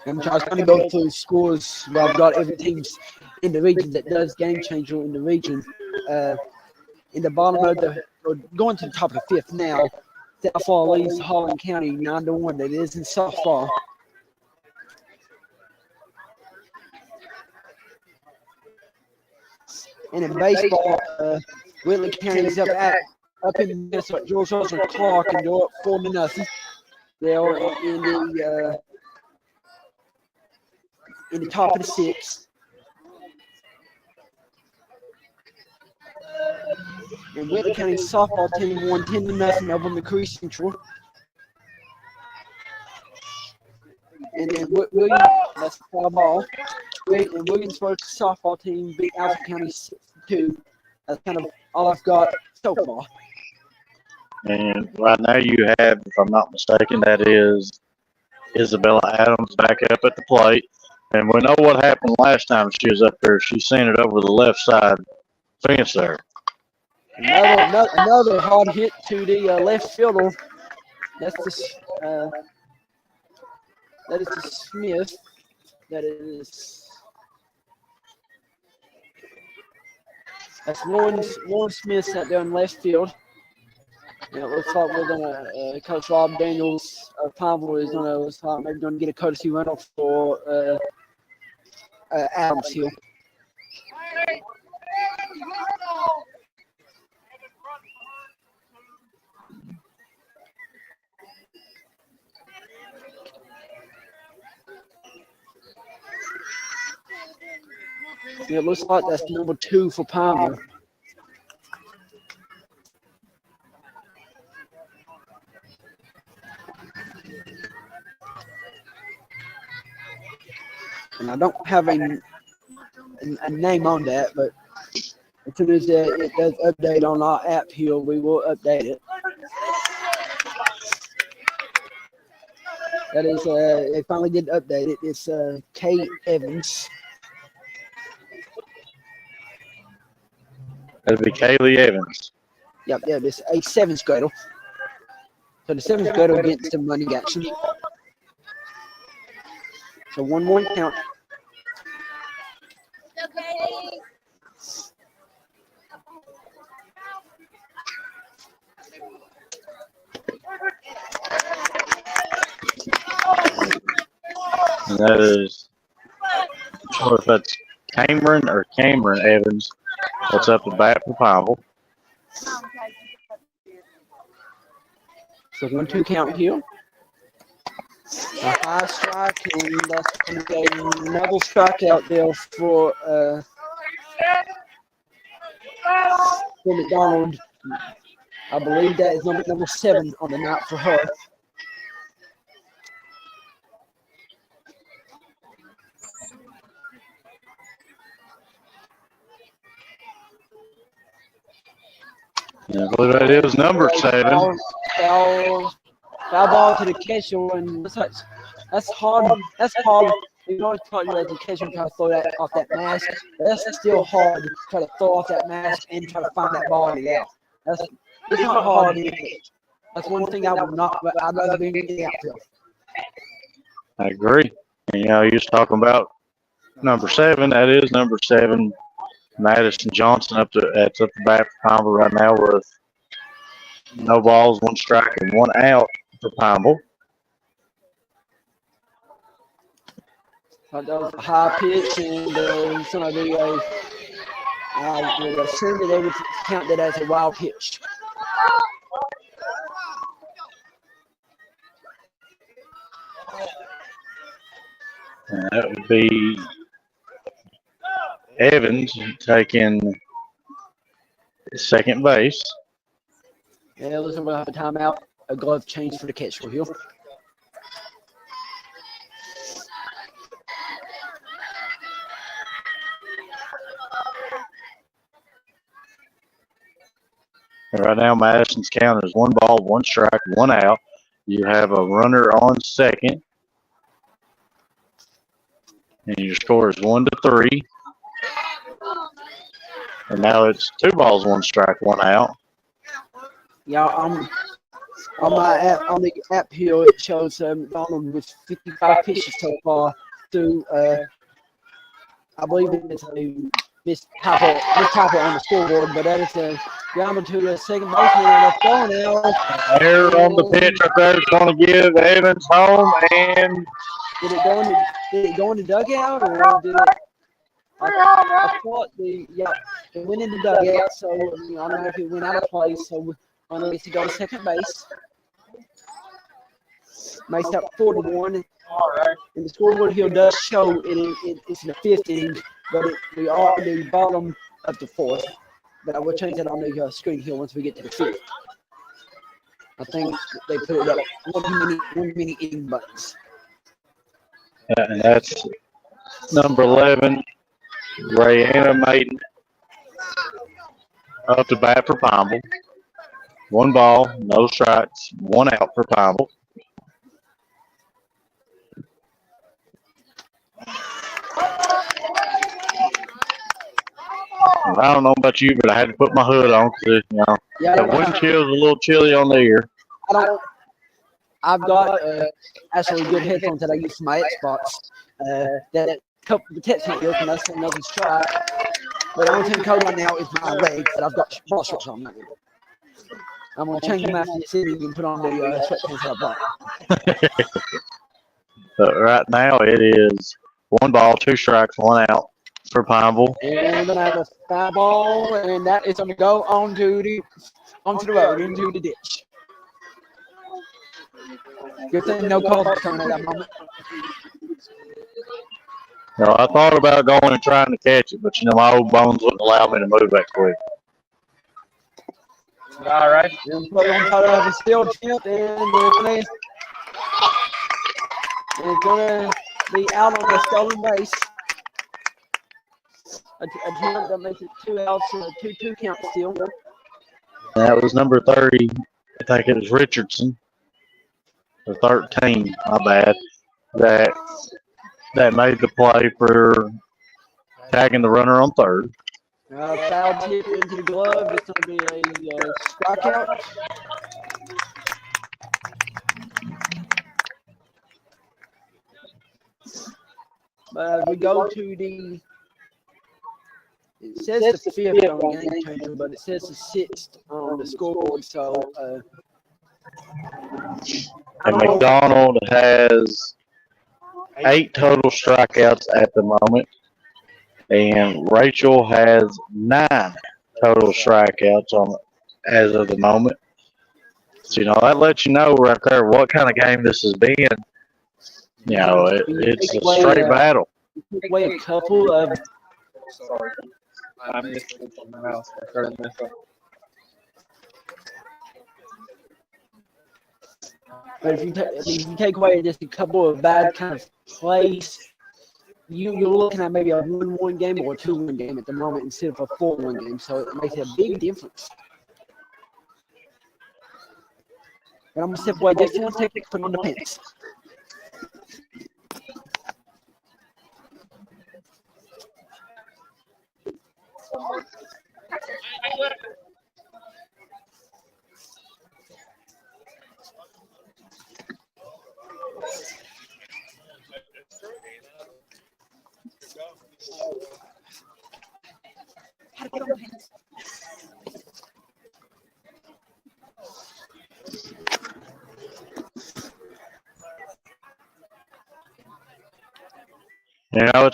I'm trying to go through scores where I've got every team's in the region that does game changer in the region. In the bottom of going to the top of the fifth now, Southall leads Harlan County 9-1. That is in softball. And in baseball, Whitley County is up in Minnesota. George Russell Clark, and they're up 4-0. They are in the top of the sixth. And Whitley County softball team won 10-0 over McCree Central. And then Williams, that's foul ball. And Williamsburg softball team beat Alpha County 6-2. That's kind of all I've got so far. And right now you have, if I'm not mistaken, that is Isabella Adams back up at the plate. And we know what happened last time she was up there. She sent it over the left side fence there. Another hard hit to the left fielder. That is to Smith. That's Lauren Smith out there in left field. And it looks like we're gonna Coach Rob Daniels of Pineville is gonna get a courtesy runoff for Adams here. Yeah, it looks like that's number 2 for Palmer. And I don't have a name on that, but as soon as it does update on our app here, we will update it. That is, it finally did update it. It's Kate Evans. That'd be Kaylee Evans. Yep, it's a 7th grader. So the 7's good against the running action. So 1 count. And that is, I'm sure if that's Cameron or Cameron Evans. That's up the bat for Pineville. So 1-2 count here. A high strike, and that's going to be another strikeout there for McDonald. I believe that is number 7 on the night for her. Yeah, I believe that is number 7. Foul ball to the catcher, and that's hard. That's hard. You always taught you as a catcher try to throw that off that mask. That's still hard to try to throw off that mask and try to find that ball in the out. It's not hard to catch. That's one thing I would not. But I'd rather be in the outfield. I agree. And, you know, you're just talking about number 7. That is number 7. Madison Johnson that's up the bat for Pineville right now with no balls, 1 strike, and 1 out for Pineville. That was a high pitch, and it's going to be we're going to send it over to count that as a wild pitch. And that would be Evans taking second base. Yeah, listen, we'll have a timeout. A glove change for the catcher here. And right now, Madison's count is 1 ball, 1 strike, 1 out. You have a runner on second. And your score is 1-3. And now it's 2 balls, 1 strike, 1 out. Yeah, on my app, on the app here, it shows McDonald with 55 pitches so far through. I believe it's this typo on the scoreboard, but that is the ground to the second baseman and a throw now. Error on the pitch up there is going to give Evans home, and did it go in the dugout or did it? I thought it went in the dugout, so automatically went out of play. So on needs to go to second base. Makes up 4-1. And the scoreboard here does show it's in the 5th inning, but we are in the bottom of the 4th. But I will change that on the screen here once we get to the 5th. I think they put it up 1 minute inning buttons. And that's number 11, Rayanna Maiden, up to bat for Pineville. 1 ball, no strikes, 1 out for Pineville. I don't know about you, but I had to put my hood on because that wind chill is a little chilly on the ear. I've got actually good headphones that I use for my Xbox. That protects my ears and that's another strike. But the only thing cold right now is my legs that I've got ball shorts on. I'm going to change them after this inning and put on the sweatpants that I bought. But right now it is 1 ball, 2 strikes, 1 out for Pineville. And then I have a foul ball, and that is going to go onto the road, into the ditch. Good thing no calls coming at that moment. I thought about going and trying to catch it, but my old bones wouldn't allow me to move that quick. All right. And put on top of the steel tip, and it's going to be out on the stolen base. A attempt that makes it 2 outs, 2-2 count still. That was number 30. I think it was Richardson. Or 13, my bad. That made the play for tagging the runner on third. Foul tip into the glove. It's going to be a strikeout. We go to the. It says the fifth on Game Changer, but it says the sixth on the scoreboard. So. And McDonald has 8 total strikeouts at the moment, and Rachel has 9 total strikeouts as of the moment. So that lets you know right there what kind of game this has been. It's a straight battle. Away a couple of. Sorry, I missed it on the mouse. I started messing up. But if you take away just a couple of bad kind of plays, you're looking at maybe a 1-1 game or a 2-1 game at the moment instead of a 4-1 game. So it makes a big difference. But I'm gonna step away just one second, put on the pants.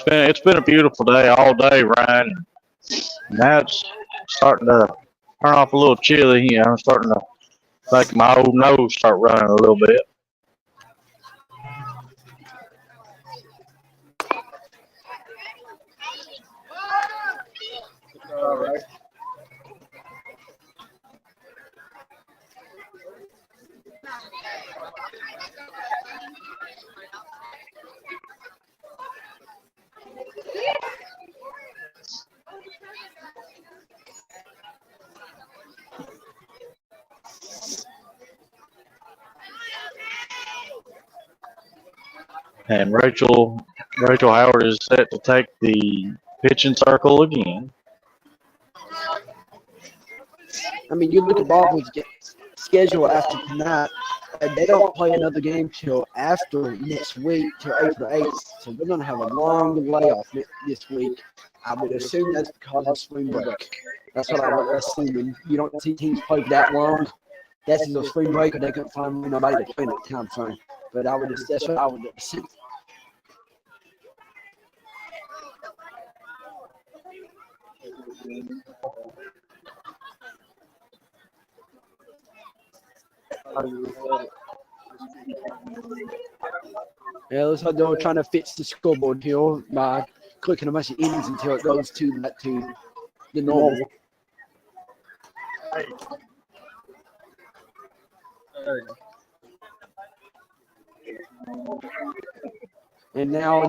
It's been a beautiful day all day, Ryan. Now it's starting to turn off a little chilly. I'm starting to make my old nose start running a little bit. All right. And Rachel Howard is set to take the pitching circle again. I mean, you look at Barbourville's schedule after tonight, and they don't play another game till after next week, till April 8th. So we're going to have a long layoff this week. I would assume that's because of spring break. That's what I would assume. And you don't see teams play that long. That's either spring break or they couldn't find nobody to play in that time frame. But that's what I would assume. Yeah, looks like they're trying to fix the scoreboard here by clicking a bunch of innings until it goes to the normal. And now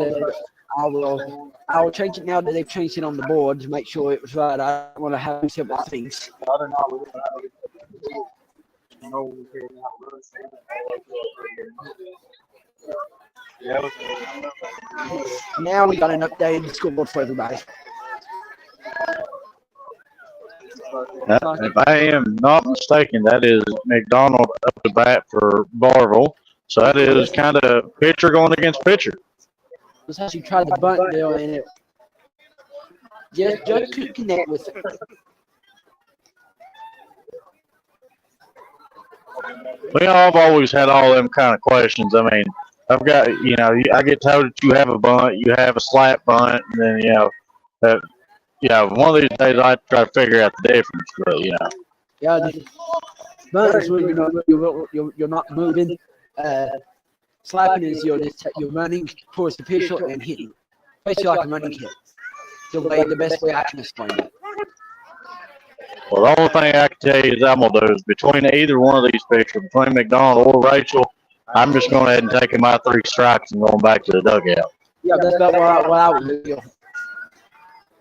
I will change it now that they've changed it on the board to make sure it was right. I don't want to have several things. Now we got an updated scoreboard for everybody. If I am not mistaken, that is McDonald up to bat for Barbourville. So that is kind of pitcher going against pitcher. Let's actually try the bunt deal, and it just couldn't connect with it. I've always had all them kind of questions. I mean, I've got, I get told that you have a bunt, you have a slap bunt, and then, one of these days I try to figure out the difference, but, Yeah, the bunt is when you're not moving. Slapping is you're running towards the pitcher and hitting. Basically like a running hit. The best way I can explain it. Well, the only thing I can tell you is I'm going to do is between either one of these pitchers, between McDonald or Rachel, I'm just going ahead and taking my 3 strikes and going back to the dugout. Yeah, that's about what I would do.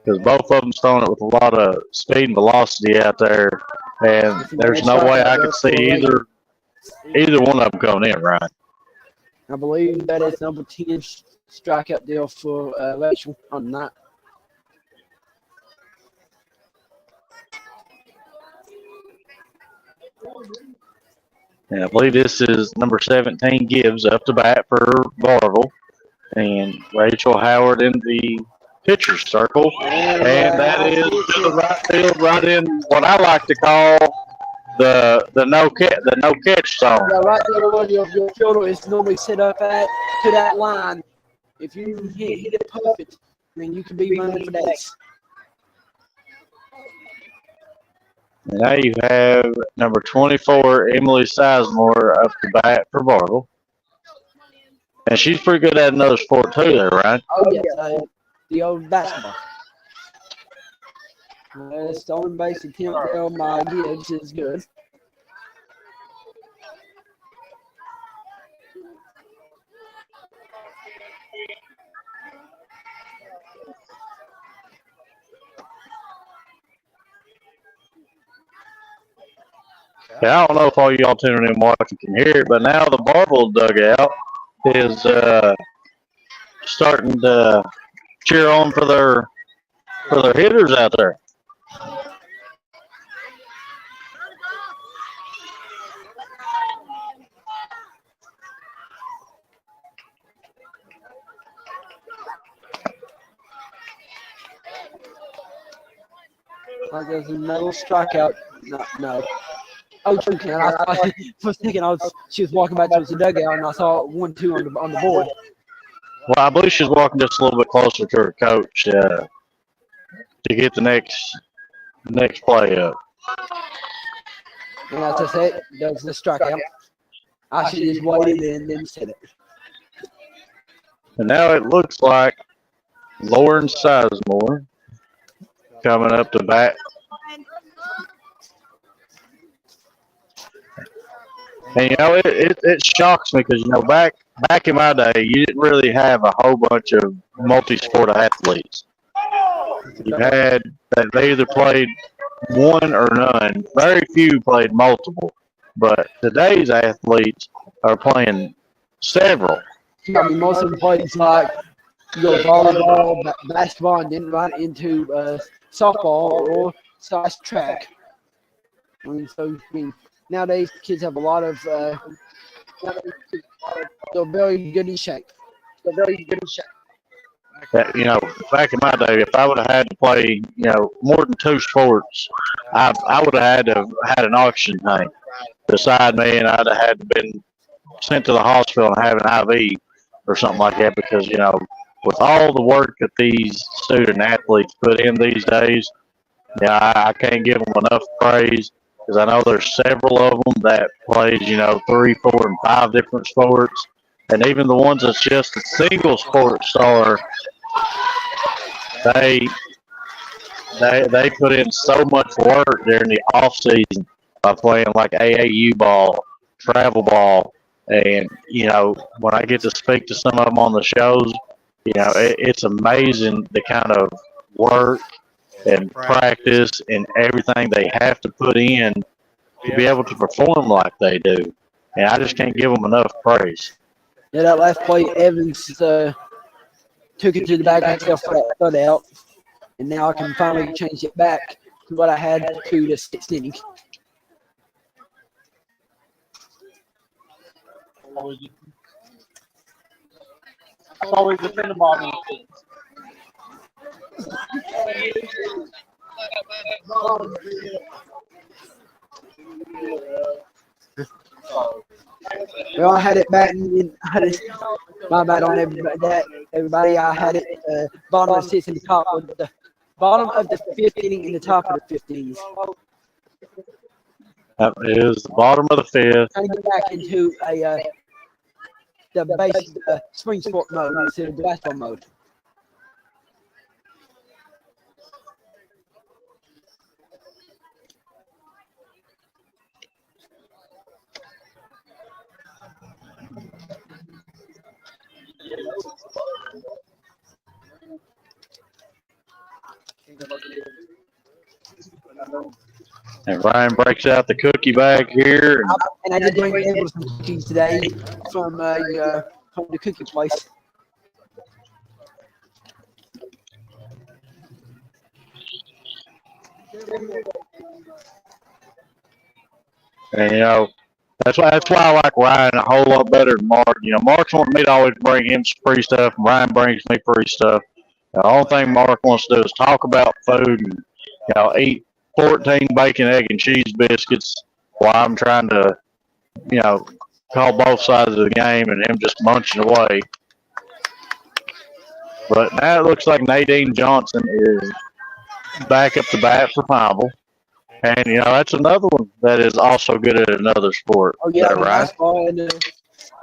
Because both of them throwing it with a lot of speed and velocity out there, and there's no way I could see either one of them going in, right? I believe that is number 10 strikeout deal for Rachel on that. And I believe this is number 17 Gibbs up to bat for Barbourville. and Rachel Howard in the pitcher's circle. And that is to the right field, right in what I like to call the no catch zone. Yeah, right there where your fielder is normally set up at to that line. If you hit it perfect, then you can be running for days. And now you have number 24, Emily Sizemore, up the bat for Barbourville. And she's pretty good at another sport too there, right? Oh, yes, the old basketball. Stolen base attempt there by Gibbs is good. Yeah, I don't know if all y'all tuning in watching can hear it, but now the Barbourville dugout is starting to cheer on for their hitters out there. Like there's another strikeout. No. Oh, true, Ken. I thought for a second she was walking back towards the dugout, and I saw 1-2 on the board. Well, I believe she's walking just a little bit closer to her coach to get the next play up. And as I said, that was the strikeout. I should just waited and then said it. And now it looks like Lauren Sizemore coming up to bat. And it shocks me because back in my day, you didn't really have a whole bunch of multi-sport athletes. You had that they either played one or none. Very few played multiple. But today's athletes are playing several. I mean, most of them played like volleyball, basketball, and then right into softball or track. Nowadays kids have a lot of. They're very good in shape. Back in my day, if I would have had to play, more than two sports, I would have had to have had an oxygen tank beside me, and I'd have had to been sent to the hospital and have an IV or something like that because, with all the work that these student athletes put in these days, I can't give them enough praise because I know there's several of them that plays, 3, 4, and 5 different sports. And even the ones that's just a single sport star, they put in so much work during the off season by playing like AAU ball, travel ball, and when I get to speak to some of them on the shows, it's amazing the kind of work and practice and everything they have to put in to be able to perform like they do. And I just can't give them enough praise. Yeah, that last play, Evans took it to the back of himself for that third out, and now I can finally change it back to what I had to the 6th inning. Always defend the ball. Well, I had it batting. My bad on everybody. I had it bottom of the 6th and the top of the bottom of the 5th inning and the top of the 5th inning. That is the bottom of the 5th. Trying to get back into the basic spring sport mode instead of the basketball mode. And Ryan breaks out the cookie bag here. And I did bring Emily some cookies today from the cookie place. And That's why I like Ryan a whole lot better than Mark. Mark's wanting me to always bring him some free stuff, and Ryan brings me free stuff. The only thing Mark wants to do is talk about food and eat 14 bacon, egg, and cheese biscuits while I'm trying to you know call both sides of the game and him just munching away. But now it looks like Nadine Johnson is back up the bat for Pineville. And, that's another one that is also good at another sport. Oh, Is yeah, that right? nice ball. And that's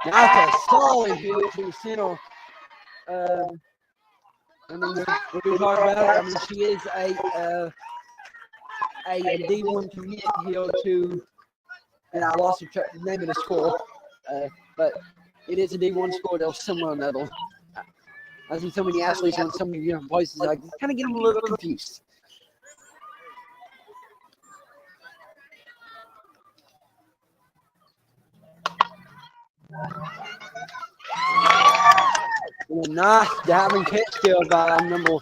a solid hit to center. What we talk about, she is a D1 commit here to, and I lost the name of the school, but it is a D1 school. They're similar level. I see so many athletes on so many different places. I kind of get them a little confused. And a nice diving catch there by number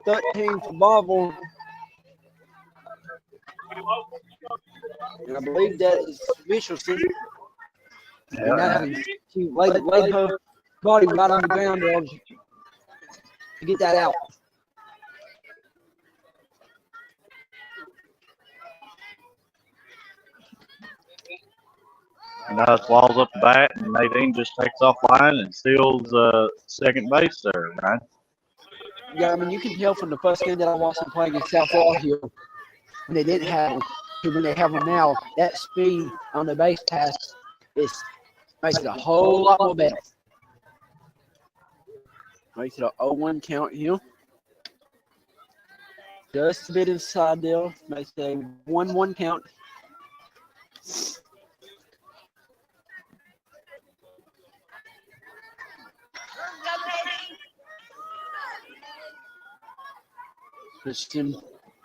13 for Barbourville. And I believe that is Richardson. Yeah. She laid her body right on the ground there to get that out. Now it's walls up the bat, and Nadine just takes off line and steals second base there, right? Yeah, you can tell from the first game that I watched them play against South Florida here, when they didn't have them, to when they have them now, that speed on the base pass makes it a whole lot more better. Makes it an 0-1 count here. Just a bit inside there. Makes it a 1-1 count. Christian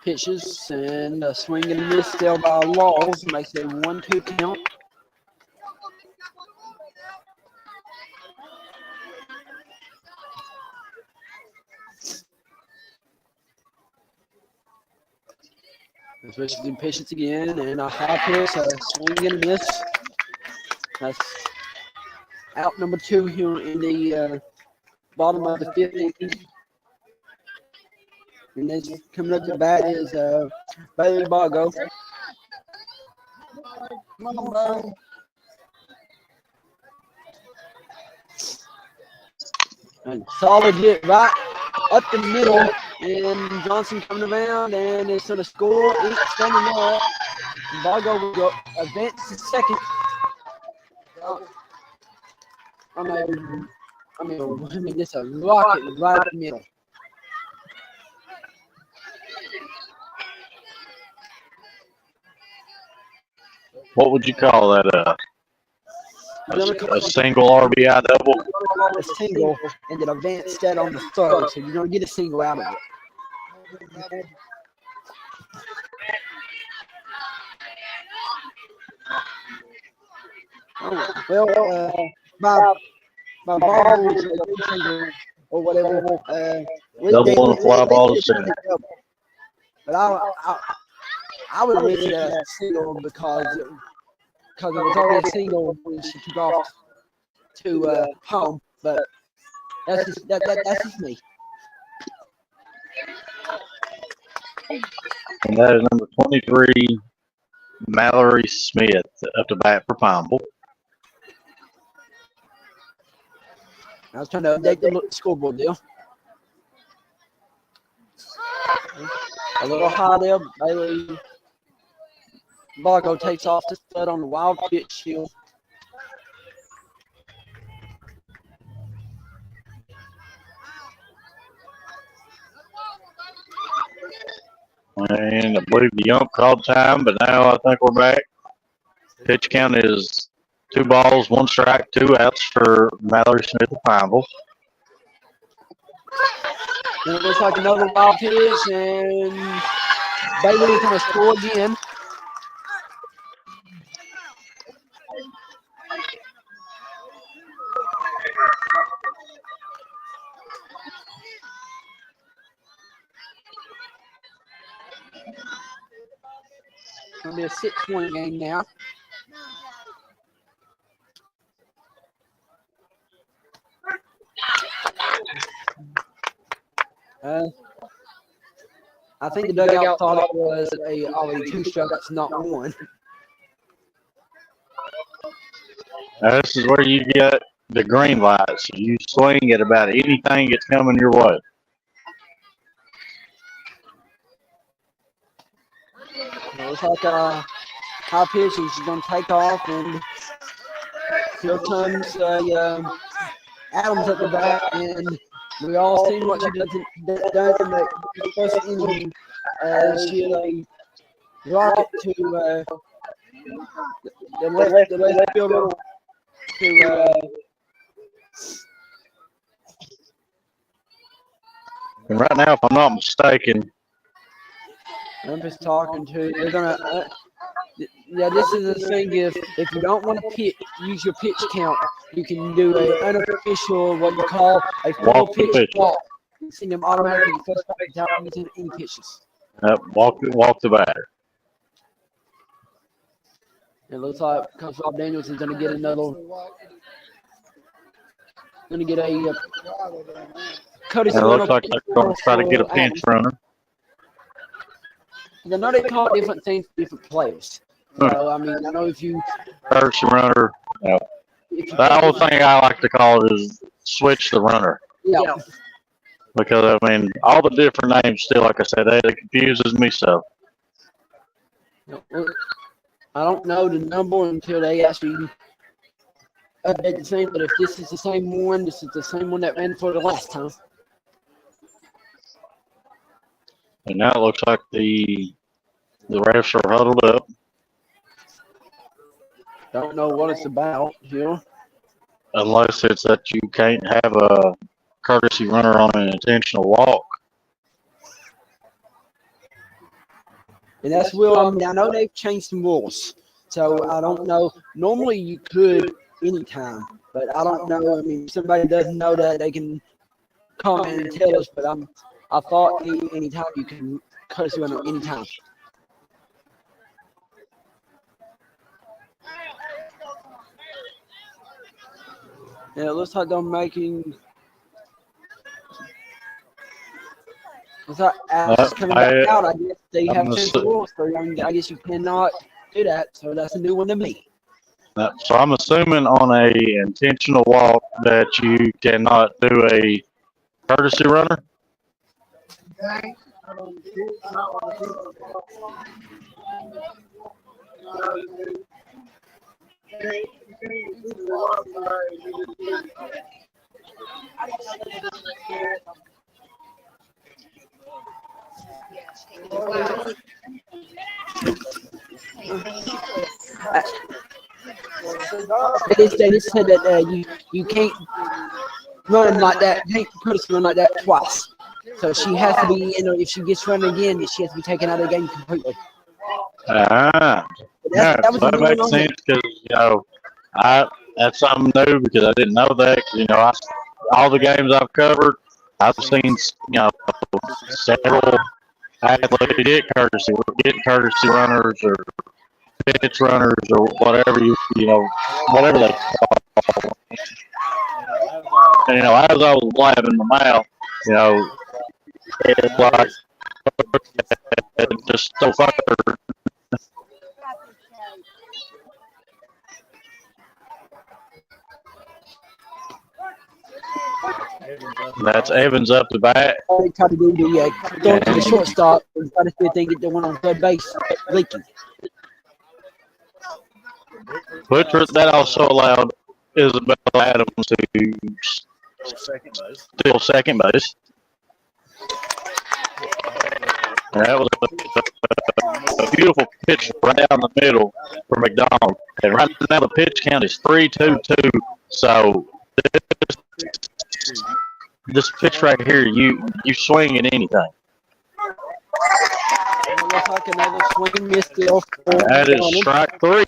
pitches and a swing and a miss there by Laws. Makes it a 1-2 count. Richardson pitches again, and a high pitch, a swing and a miss. That's out number 2 here in the bottom of the 15th. And then coming up to the bat is Bailey Bargo. And solid hit right up the middle, and Johnson coming around, and it's going to score. It's standing there. Bargo will go advance to second. It's a rocket right up the middle. What would you call that? A single RBI double? A single, and then advance that on the third, so you're going to get a single out of it. My ball or whatever. Double on a fly ball is single. But I would make it a single because it was already a single when she took off to home. But that's just me. And that is number 23, Mallory Smith, up to bat for Pineville. I was trying to update the scoreboard deal. A little high there. Bailey Bargo takes off the stud on the wild pitch here. And I believe the ump called time, but now I think we're back. Pitch count is 2 balls, 1 strike, 2 outs for Mallory Smith of Pineville. And it looks like another wild pitch, and Bailey is going to score again. It's going to be a 6-1 game now. Uh, I think the dugout thought it was already 2 strikes, not 1. This is where you get the green lights. You swing at about anything that's coming your way. It looks like a high pitch, and she's going to take off, and here comes Adams at the bat, and we all seen what she done in the first inning. She had a rocket to the left fielder to And right now, if I'm not mistaken, I'm just talking to you. They're gonna. This is the thing. If you don't want to use your pitch count, you can do an unofficial, what you call a full pitch walk. You see them automatically first without using any pitches. Yep, walk the batter. It looks like Coach Rob Daniels is going to get another. Going to get a courtesy. It looks like they're going to try to get a pinch runner. I know they call it different things for different players. So, I mean, I know if you courtesy runner. Yeah. The whole thing I like to call it is switch the runner. Yeah. Because, I mean, all the different names still, like I said, it confuses me so. I don't know the number until they actually update the same, but if this is the same one, this is the same one that ran for the last time. And now it looks like the refs are huddled up. Don't know what it's about here. Unless it's that you can't have a courtesy runner on an intentional walk. And that's I mean, I know they've changed some rules, so I don't know. Normally you could anytime, but I don't know. I mean, if somebody doesn't know that, they can comment and tell us, but I thought anytime you can courtesy runner anytime. Yeah, it looks like they're making. Looks like Alex is coming back out. I guess they have changed the rules, so I guess you cannot do that. So that's a new one to me. So I'm assuming on a intentional walk that you cannot do a courtesy runner. They just said that you can't run like that. You can't put us run like that twice. So she has to be, if she gets run again, she has to be taken out of the game completely. That makes sense because that's something new because I didn't know that. All the games I've covered, I've seen several athletes get courtesy runners or pitch runners or whatever whatever they call them. And as I was blabbing my mouth, it's like just so far. That's Evans up the bat. They try to do throw it to the shortstop and try to see if they get the one on third base leaking. Which that also allowed Isabel Adams to steal second base. And that was a beautiful pitch right down the middle for McDonald. And right now the pitch count is 3-2-2. So this pitch right here, you swing at anything. It looks like another swing miss still. That is strike 3.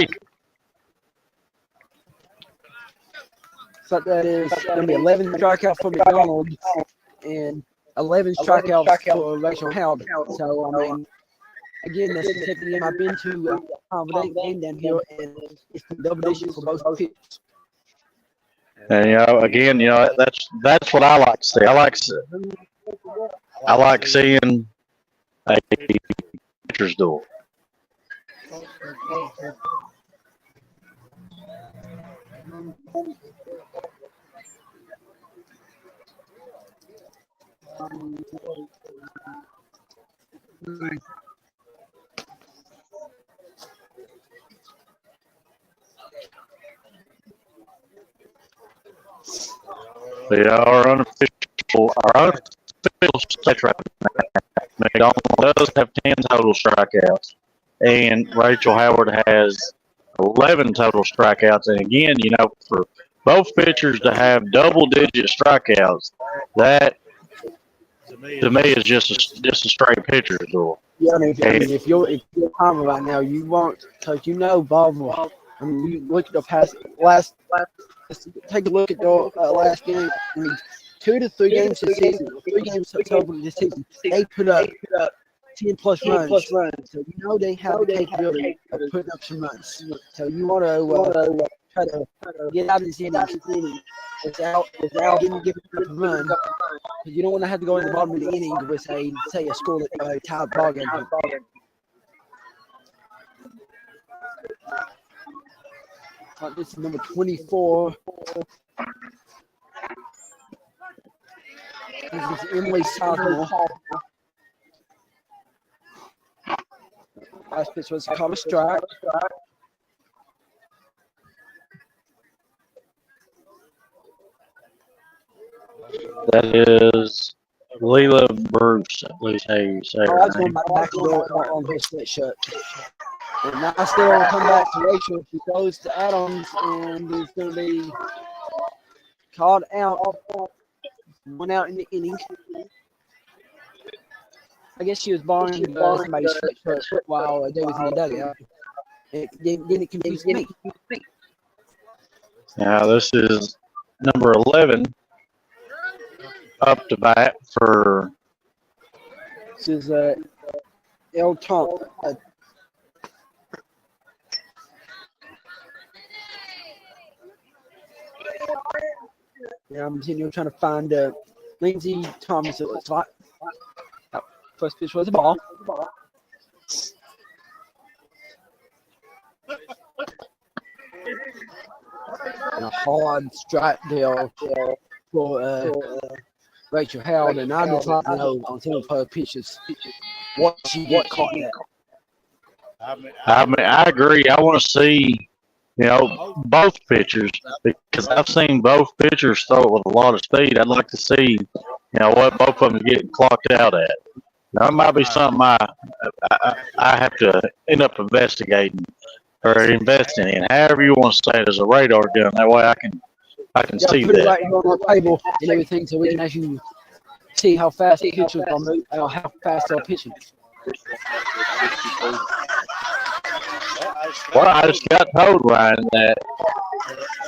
So that is going to be 11 strikeouts for McDonald and 11 strikeouts for Rachel Howard. So, I mean, again, that's the second game I've been to a confident game down here, and it's been double digits for both pitches. And again, that's what I like to see. I like I like seeing a pitcher's duel. Our unofficial stats right now, McDonald does have 10 total strikeouts, and Rachel Howard has 11 total strikeouts. And again, for both pitchers to have double-digit strikeouts, that to me is just a straight pitcher's duel. Yeah, if you're Palmer right now, you won't, because Barbourville. I mean, you look at the last. Take a look at the last game. I mean, 2 to 3 games this season, 3 games total this season, they put up 10+ runs. So they have the capability of putting up some runs. So you want to try to get out of this inning without given up a run. You don't want to have to go in the bottom of the inning with say a score tied ball game. This is number 24. This is Emily Southmore. Last pitch was called a strike. That is Leela Bruce, I believe how you say her That's name. going back on her split shut. And now still going to come back to Rachel. She goes to Adams, and it's going to be called out. 1 out in the inning. I guess she was barring somebody's split shut while they was in the dugout. Then it confused me. Now this is number 11 up to bat for. This is El Trump. I'm continuing trying to find Lindsay Thomas. It looks like. First pitch was a ball. And a hard strike deal for Rachel Howard, and I'd just like to know on some of her pitches what she get caught at. I agree. I want to see, both pitchers, because I've seen both pitchers throw it with a lot of speed. I'd like to see, what both of them are getting clocked out at. That might be something I have to end up investigating or investing in. However you want to say it, as a radar gun. That way I can see put that. it right on our table and everything, so we can actually see how fast the pitchers are moving, how fast they're pitching. Well, I just got told, Ryan, that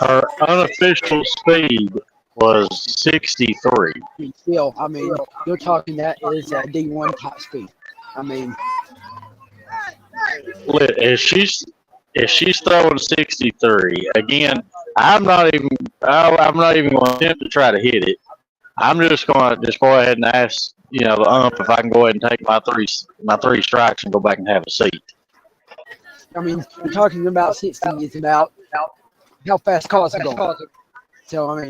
her unofficial speed was 63. Still, you're talking that is a D1 top speed. If she's throwing 63, again, I'm not even going to attempt to try to hit it. I'm just going to go ahead and ask, the ump if I can go ahead and take my three strikes and go back and have a seat. You're talking about 60 is about how fast cars are going. So, I'm not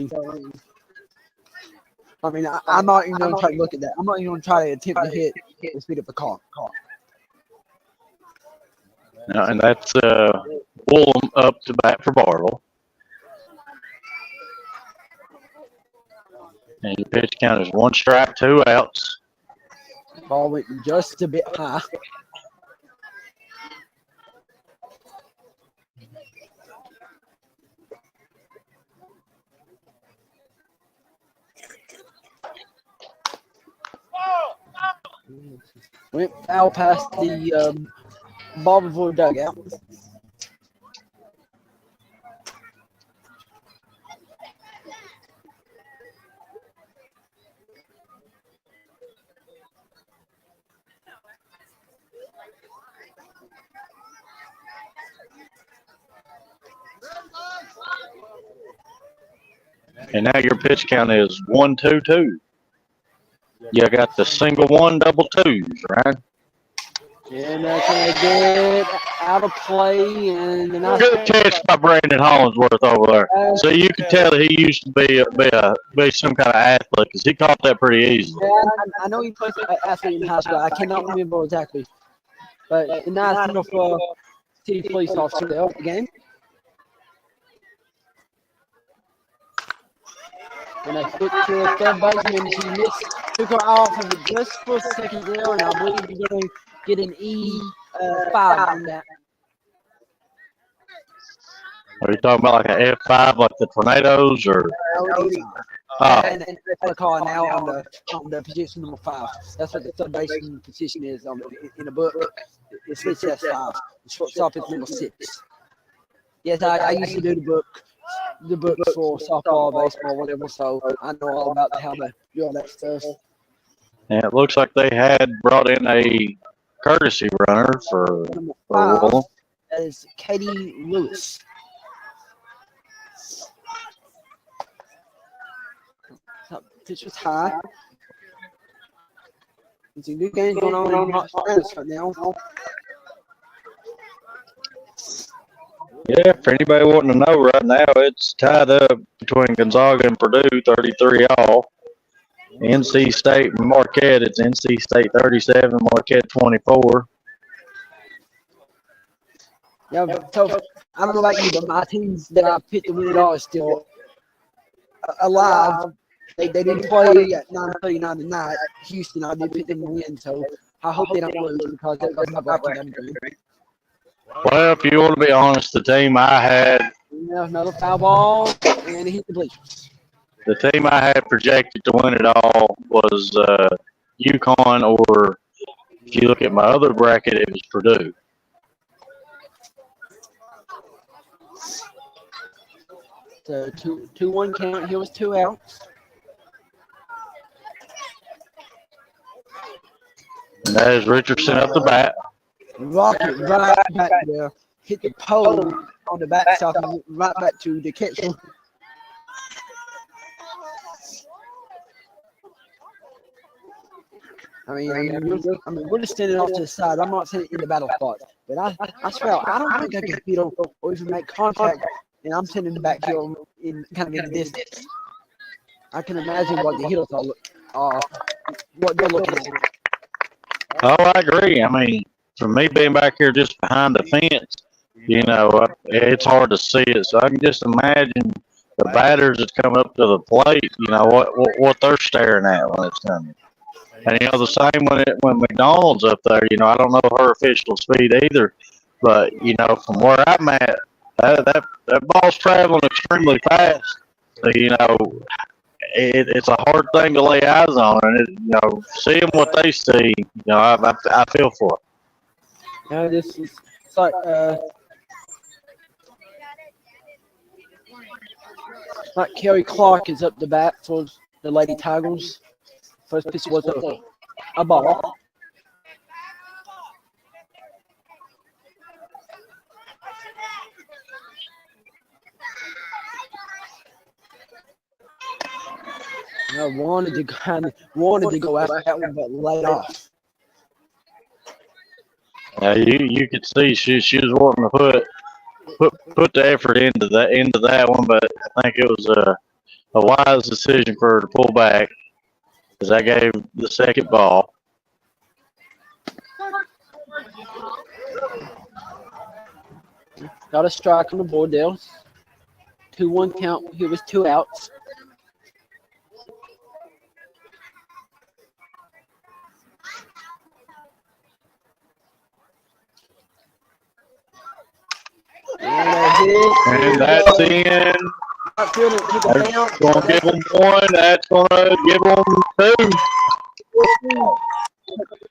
even going to try to look at that. I'm not even going to try to attempt to hit the speed of the car. And that's Woolham up to bat for Barbourville. And your pitch count is 1 strike, 2 outs. Ball went just a bit high. Went foul past the Barbourville dugout. And now your pitch count is 1-2-2. You got the single one, double twos, right? And that's going to get out of play. And the nice Good catch by Brandon Hollingsworth over there. So you can tell that he used to be some kind of athlete because he caught that pretty easily. Yeah, I know he plays athlete in high school. I cannot remember exactly. But a nice enough city police officer to help the game. And a hit to the third baseman. She missed, took her off of it just for a second there, and I believe you're going to get an E5 on that. Are you talking about like an F5, like the Tornadoes, or? And that's what I call it now on the position number 5. That's what the third baseman position is in the book. It's listed as 5. The shortstop is number 6. Yes, I used to do the books for softball, baseball, whatever. So I know all about how to do all that stuff. And it looks like they had brought in a courtesy runner for Number 5 Woolham. that is Katie Lewis. Pitch was high. It's a good game going on in Hot Springs right now. Yeah, for anybody wanting to know right now, it's tied up between Gonzaga and Purdue, 33 all. NC State and Marquette, it's NC State 37, Marquette 24. Yeah, so I don't know about you, but my teams that I picked to win it all is still alive. They didn't play at 9:39 tonight. Houston, I did pick them to win, so I hope they don't lose because that's my bracket I'm doing. Well, if you want to be honest, the team I had, Yeah, another foul ball, and it hit the bleachers. the team I had projected to win it all was UConn, or if you look at my other bracket, it was Purdue. So 2-1 count. Here was 2 outs. And that is Richardson up the bat. Rocket right back there. Hit the pole on the backside and went right back to the catcher. I mean, we're just standing off to the side. I'm not saying in the battle spot, but I swear I don't think I can hit or even make contact, and I'm sitting in the back here in kind of in the distance. I can imagine what the hitters are what they're looking at. Oh, I agree. I mean, for me being back here just behind the fence, you know, it's hard to see it. So I can just imagine the batters that's coming up to the plate, you know, what they're staring at when it's coming. And, you know, the same when McDonald's up there, you know, I don't know her official speed either. But, you know, from where I'm at, that ball's traveling extremely fast. So, you know, it's a hard thing to lay eyes on. And, you know, seeing what they see, you know, I feel for it. Now this is like Kerry Clark is up the bat for the Lady Tigers. First pitch was a ball. I wanted to go after that one, but laid off. You could see she was wanting to put the effort into that one, but I think it was a wise decision for her to pull back, because I gave the second ball. Got a strike on the board there. 2-1 count. Here was 2 outs. And that's in. That's going to give them 1. That's going to give them 2.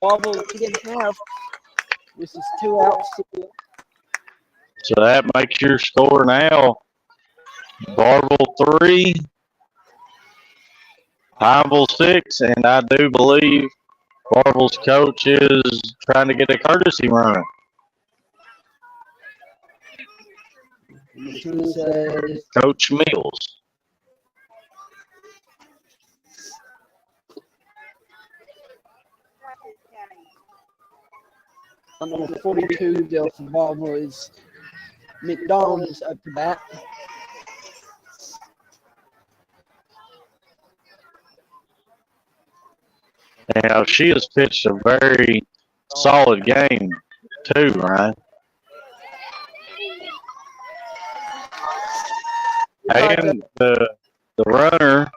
Barbourville didn't have. This is 2 outs. So that makes your score now Barbourville 3, Pineville 6, and I do believe Barbourville's coach is trying to get a courtesy run. Coach Mills. On number 42, Bill from Barbourville is McDonald is up to bat. Now, she has pitched a very solid game, too, Ryan. And the runner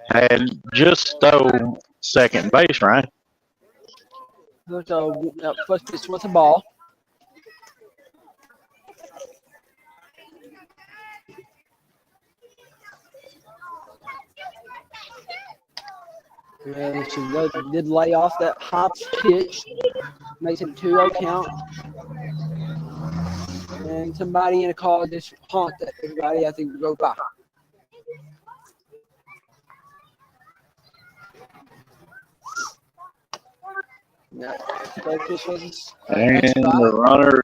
had just stole second base, right? So, first pitch was a ball. And she did lay off that hop pitch. Makes it 2-0 count. And somebody in a car just honked at everybody as they go by. Yeah, and the runner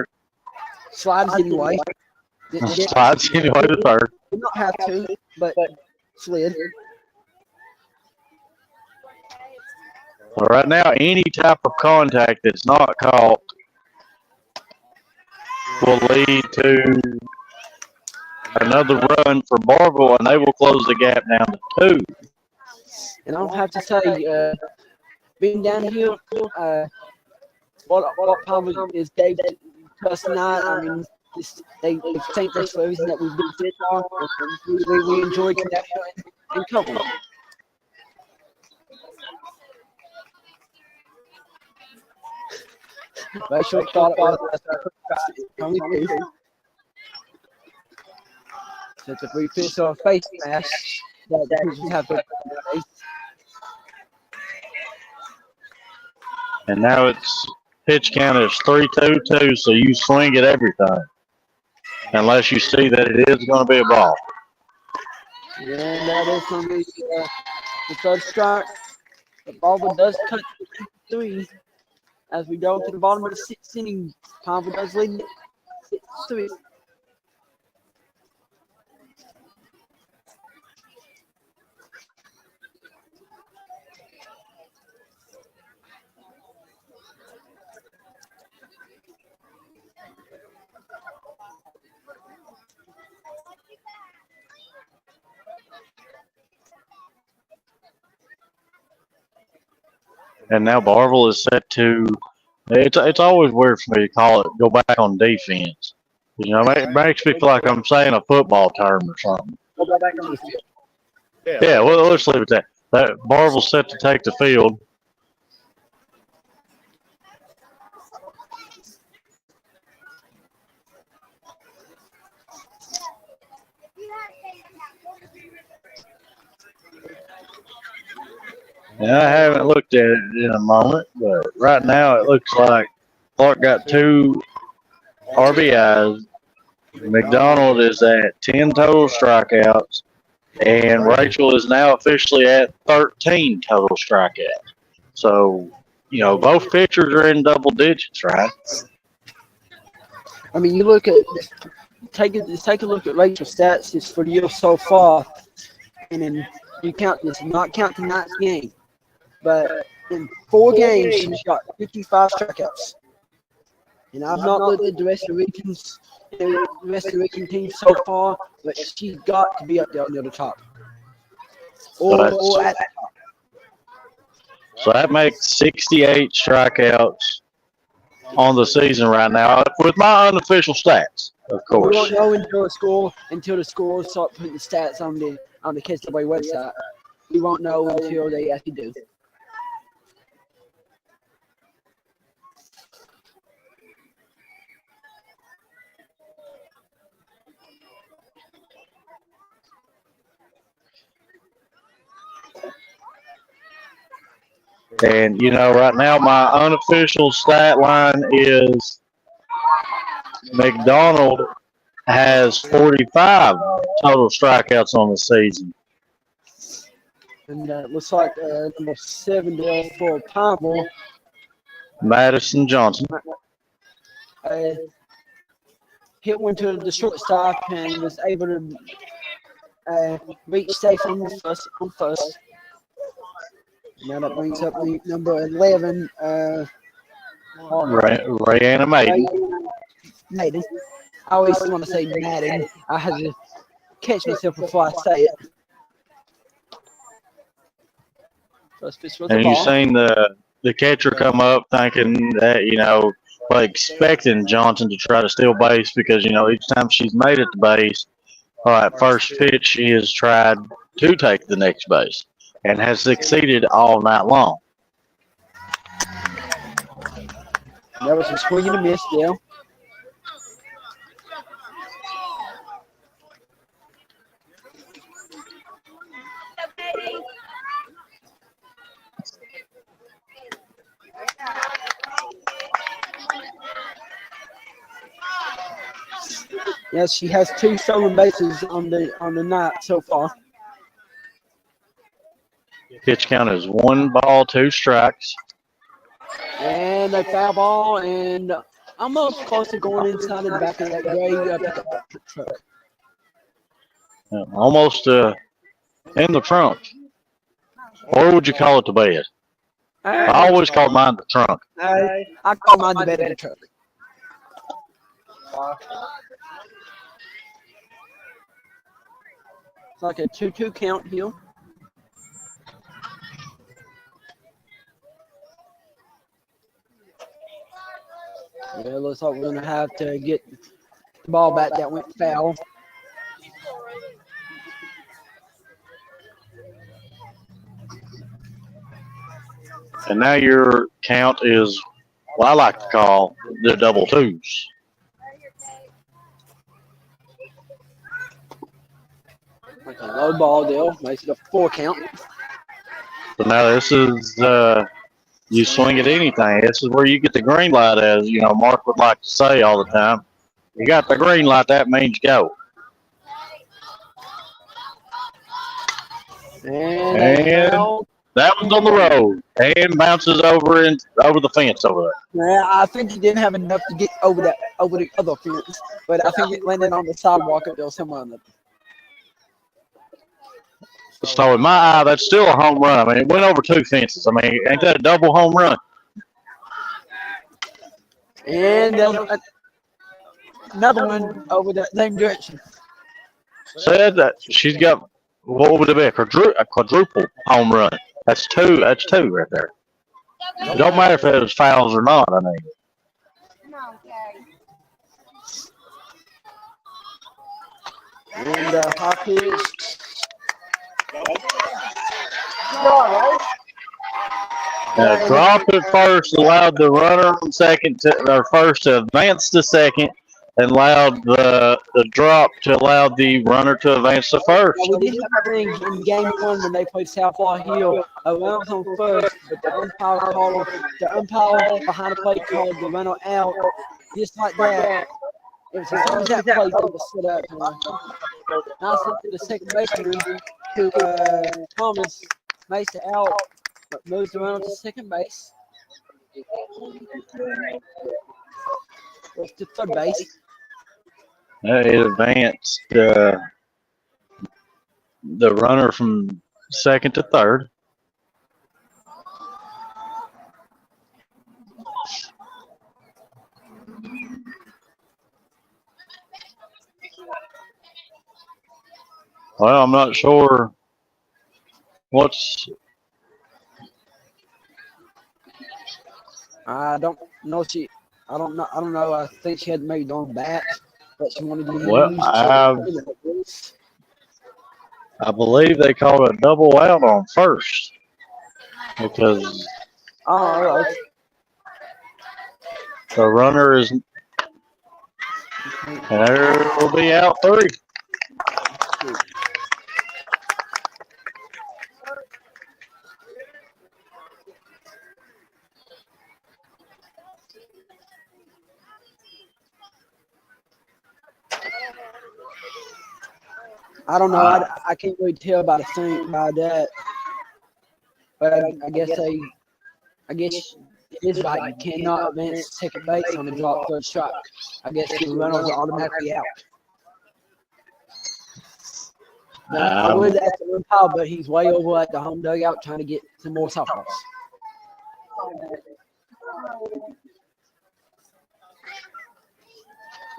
slides anyway. Slides anyway to third. Did not have to, but slid. Well, right now, any type of contact that's not caught will lead to another run for Barbourville, and they will close the gap down to 2. And I don't have to say, being down here, what probably is Dave Tuss tonight. I mean, they thank us for everything that we've been so far. We enjoy connection and company. Rachel thought it was only 2. So it's a 3-pitch or a face mask that we have to face. And now it's pitch count is 3-2-2, so you swing at everything unless you see that it is going to be a ball. Yeah, that is going to be the third strike. The ball does cut 3 as we go to the bottom of the 6th inning. Pineville does lead 6-3. And now Barbourville is set to. It's always weird for me to call it go back on defense. You know, it makes me feel like I'm saying a football term or something. Yeah, well, let's leave it at that. Barbourville's set to take the field. And I haven't looked at it in a moment, but right now it looks like Clark got 2 RBIs. McDonald is at 10 total strikeouts, and Rachel is now officially at 13 total strikeouts. So, you know, both pitchers are in double digits, right? I mean, you look at take a look at Rachel's stats just for the year so far, and then you count this, not count tonight's game, but in 4 games she's got 55 strikeouts. And I've not looked at the rest of the region teams so far, but she's got to be up there near the top, or at the top. So that makes 68 strikeouts on the season right now, with my unofficial stats, of course. We won't know until the scores start putting the stats on the KSW website. We won't know until they actually do. And, you know, right now my unofficial stat line is McDonald has 45 total strikeouts on the season. And it looks like number 7 there for Pineville. Madison Johnson. Hit one to the shortstop and was able to reach safe on first. Now that brings up the number 11, Reanimating. Madden. I always want to say Madden. I had to catch myself before I say it. First pitch for the And you ball. seen the catcher come up thinking that, like expecting Johnson to try to steal base because, each time she's made it to base, at first pitch, she has tried to take the next base and has succeeded all night long. That was a swing and a miss there. Yes, she has 2 stolen bases on the night so far. Pitch count is 1 ball, 2 strikes. And a foul ball, and almost close to going inside the back of that gray pickup truck. Almost in the trunk. Or would you call it the bed? I always call mine the trunk. I call mine the bed of the truck. It's like a 2-2 count here. Yeah, looks like we're going to have to get the ball back that went foul. And now your count is what I like to call the double twos. Like a low ball deal, makes it a 4 count. So now this is you swing at anything. This is where you get the green light, as Mark would like to say all the time. You got the green light, that means go. And that one's on the road and bounces over the fence over there. Yeah, I think he didn't have enough to get over the other fence, but I think it landed on the sidewalk up there somewhere. So in my eye, that's still a home run. I mean, it went over 2 fences. I mean, ain't that a double home run? And another one over that same direction. Said that she's got, what would it be, a quadruple home run. That's two right there. It don't matter if it was fouls or not, I mean. And high pitch. Drop at first, allowed the runner on first to advance to second, and allowed the drop to allow the runner to advance to first. We did have a thing in game 1 when they played Southlaw Hill. A runner was on first, but the umpire behind the plate called the runner out, just like that. It was as soon as that play was set up. Now I sent to the second baseman to Thomas, makes it out, but moves the runner to second base. Goes to third base. It advanced the runner from second to third. Well, I'm not sure what's. I don't know. I don't know. I think she had made on bat, but she wanted to use. Well, I believe they called a double out on first because the runner is, and there will be out 3. I don't know. I can't really tell by that. But I guess it is right. You cannot advance second base on the drop third strike. I guess the runners are automatically out. Now, I would ask him Paul, but he's way over at the home dugout trying to get some more softballs.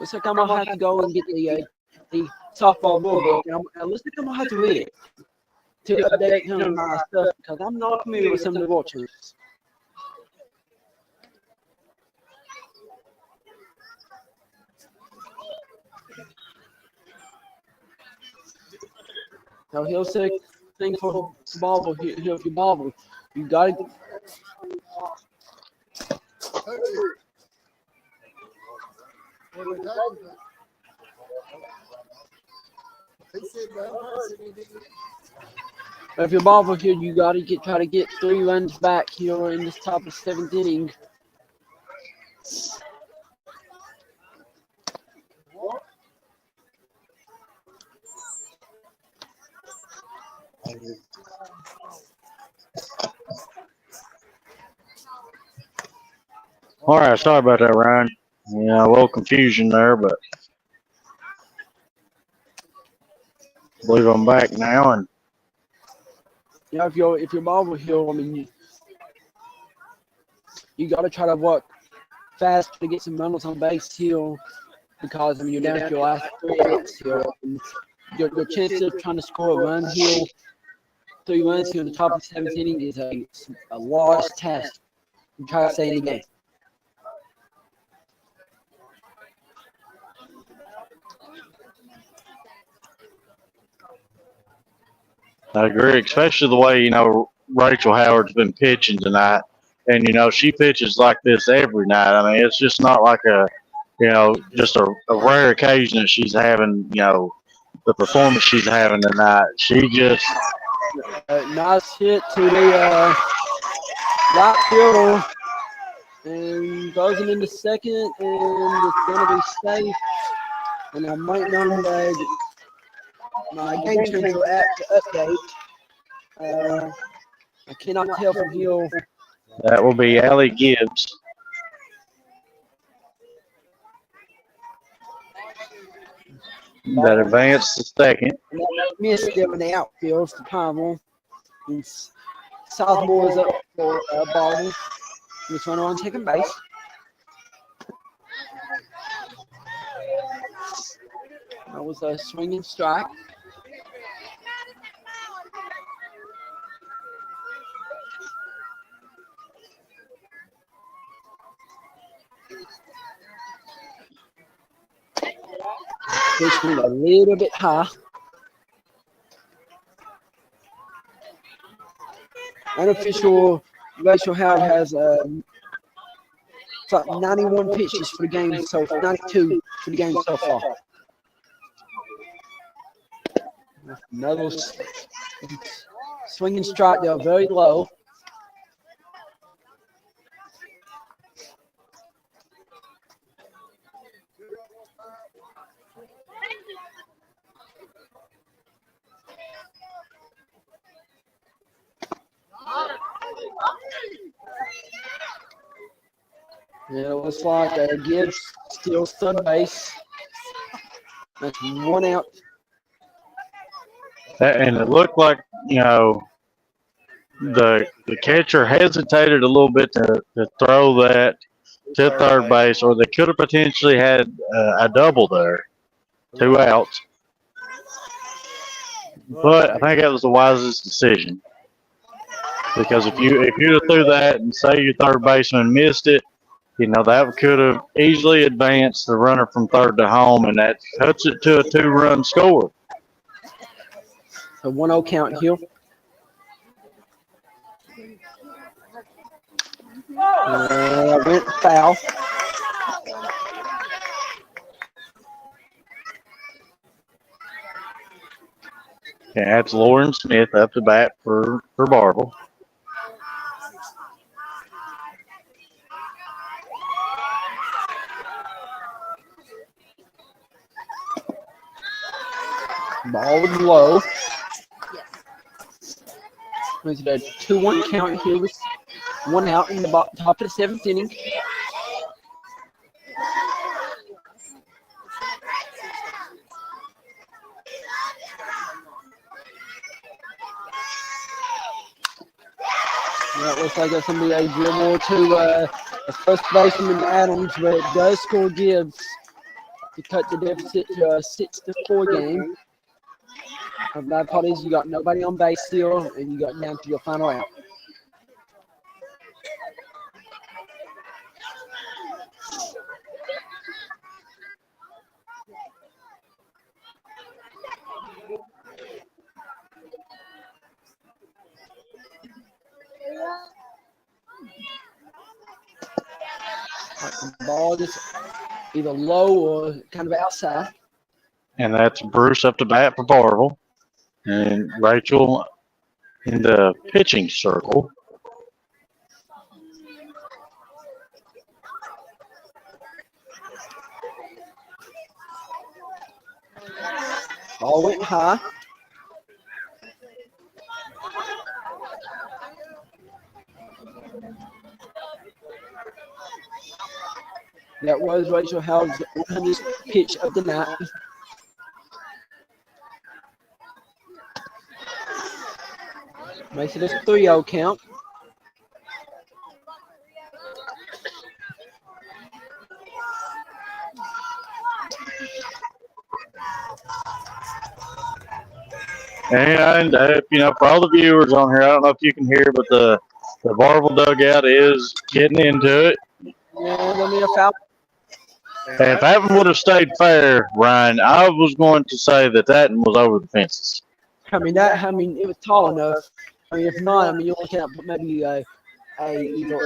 Looks like I'm gonna have to go and get the softball rule book. And looks like I'm gonna have to read it to update him on my stuff because I'm not familiar with some of the rule terms. So he'll say thing for Barbourville. He'll be Barbourville. You got it. If you're Barbourville here, you got to try to get 3 runs back here in this top of 7th inning. All right, sorry about that, Ryan. Yeah, a little confusion there, but I believe I'm back now. And Yeah, if you're Barbourville here, I mean, you got to try to work fast to get some runners on base here because I mean you're down to your last 3 outs here. Your chance of trying to score a run here, 3 runs here in the top of the 7th inning is a large task. You try to stay in the game. I agree, especially the way, Rachel Howard's been pitching tonight. And, she pitches like this every night. I mean, it's just not like just a rare occasion that she's having, the performance she's having tonight. She just. Nice hit to the right fielder. And goes it into second, and it's going to be safe. And I might know my game changer app to update. I cannot tell from here. That will be Allie Gibbs. That advanced to second. And that missed there in the outfield for Pineville. And Southmore is up for Barbourville. This runner on second base. That was a swinging strike. Pitch went a little bit high. Unofficial Rachel Howard has 91 pitches for the game, so 92 for the game so far. Another swinging strike there, very low. Yeah, it looks like Gibbs steals third base. That's 1 out. And it looked like, the catcher hesitated a little bit to throw that to third base, or they could have potentially had a double there, 2 outs. But I think that was the wisest decision, because if you'd have threw that and say your third baseman missed it, that could have easily advanced the runner from third to home, and that cuts it to a 2-run score. A 1-0 count here. Went foul. Okay, that's Lauren Smith up to bat for Barbourville. Ball was low. Was it a 2-1 count here with 1 out in the top of the 7th inning? Yeah, it looks like it's going to be a dribble to a first baseman Adams, but it does score Gibbs to cut the deficit to a 6-4 game. My apologies, you got nobody on base still, and you got down to your final out. The ball is either low or kind of outside. And that's Bruce up to bat for Barbourville. And Rachel in the pitching circle. Ball went high. That was Rachel Howard's 100th pitch of the night. Makes it a 3-0 count. And, for all the viewers on here, I don't know if you can hear, but the Barbourville dugout is getting into it. Yeah, there'll be a foul. And if that one would have stayed fair, Ryan, I was going to say that one was over the fences. I mean, it was tall enough. I mean, if not, you're looking at maybe either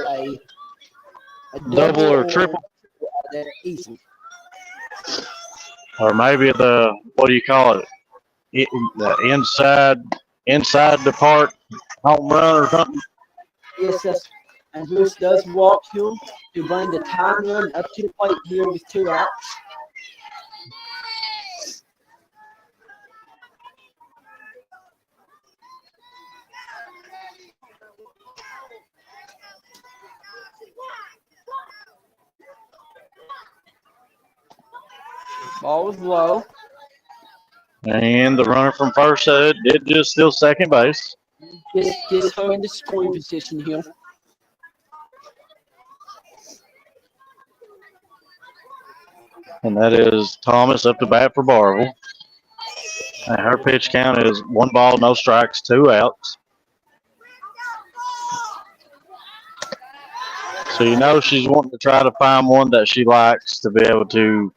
a Double or triple? Easy. Or maybe what do you call it? The inside the park home run or something? Yes, and Bruce does walk him to bring the time run up to the plate here with 2 outs. Ball was low. And the runner from first did just steal second base. Gets her in the scoring position here. And that is Thomas up to bat for Barbourville. And her pitch count is 1 ball, no strikes, 2 outs. So she's wanting to try to find one that she likes to be able to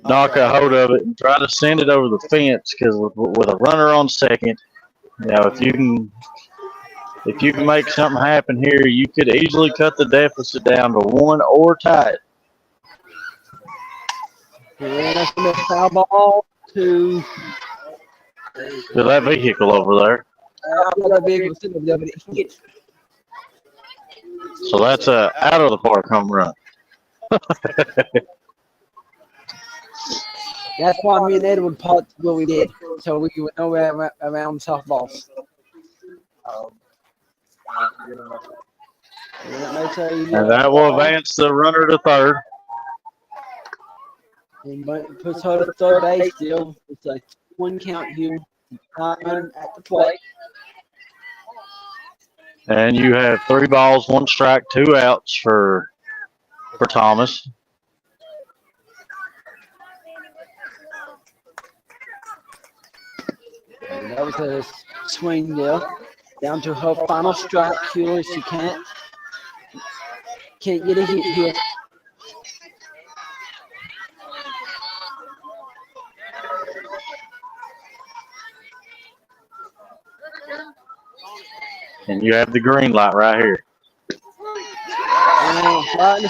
knock a hold of it and try to send it over the fence, because with a runner on second, if you can make something happen here, you could easily cut the deficit down to 1 or tie it. And that's going to be a foul ball to that vehicle over there. So that's a out of the park home run. That's why me and Edward parked where we did, so we would know around softballs. And that will advance the runner to third. And puts her to third base still. It's a 1 count here. Time at the plate. And you have 3 balls, 1 strike, 2 outs for Thomas. And that was a swing there. Down to her final strike here. She can't get a hit here. And you have the green light right here. Right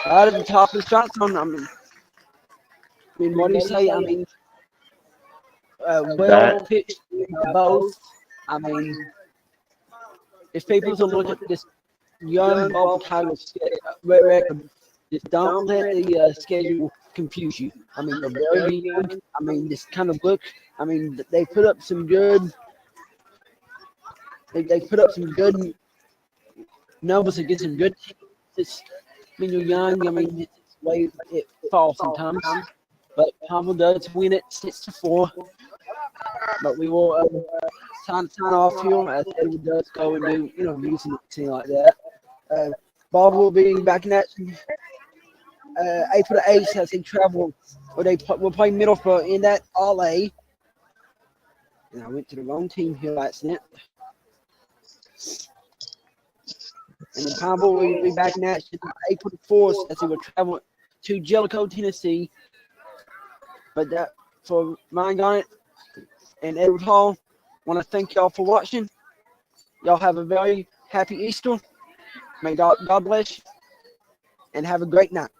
at the top of the strike zone. I mean, what do you say? Well pitched both. If people to look at this young Barbourville Tigers record, just don't let the schedule confuse you. They're very young. This kind of look. They put up some good. They put up some good numbers against some good teams. You're young. It's the way it falls sometimes. But Pineville does win it 6-4. But we will sign off here as Edward does go and do, views and things like that. Bob will be back in action April the 8th as they travel, or they will play Middlesbrough in that All A. And I went to the wrong team here last night. And the Pineville will be back in action April the 4th as they will travel to Jellicoe, Tennessee. But that, for Ryan Garnett and Edward Hall, want to thank y'all for watching. Y'all have a very happy Easter. May God bless you, and have a great night.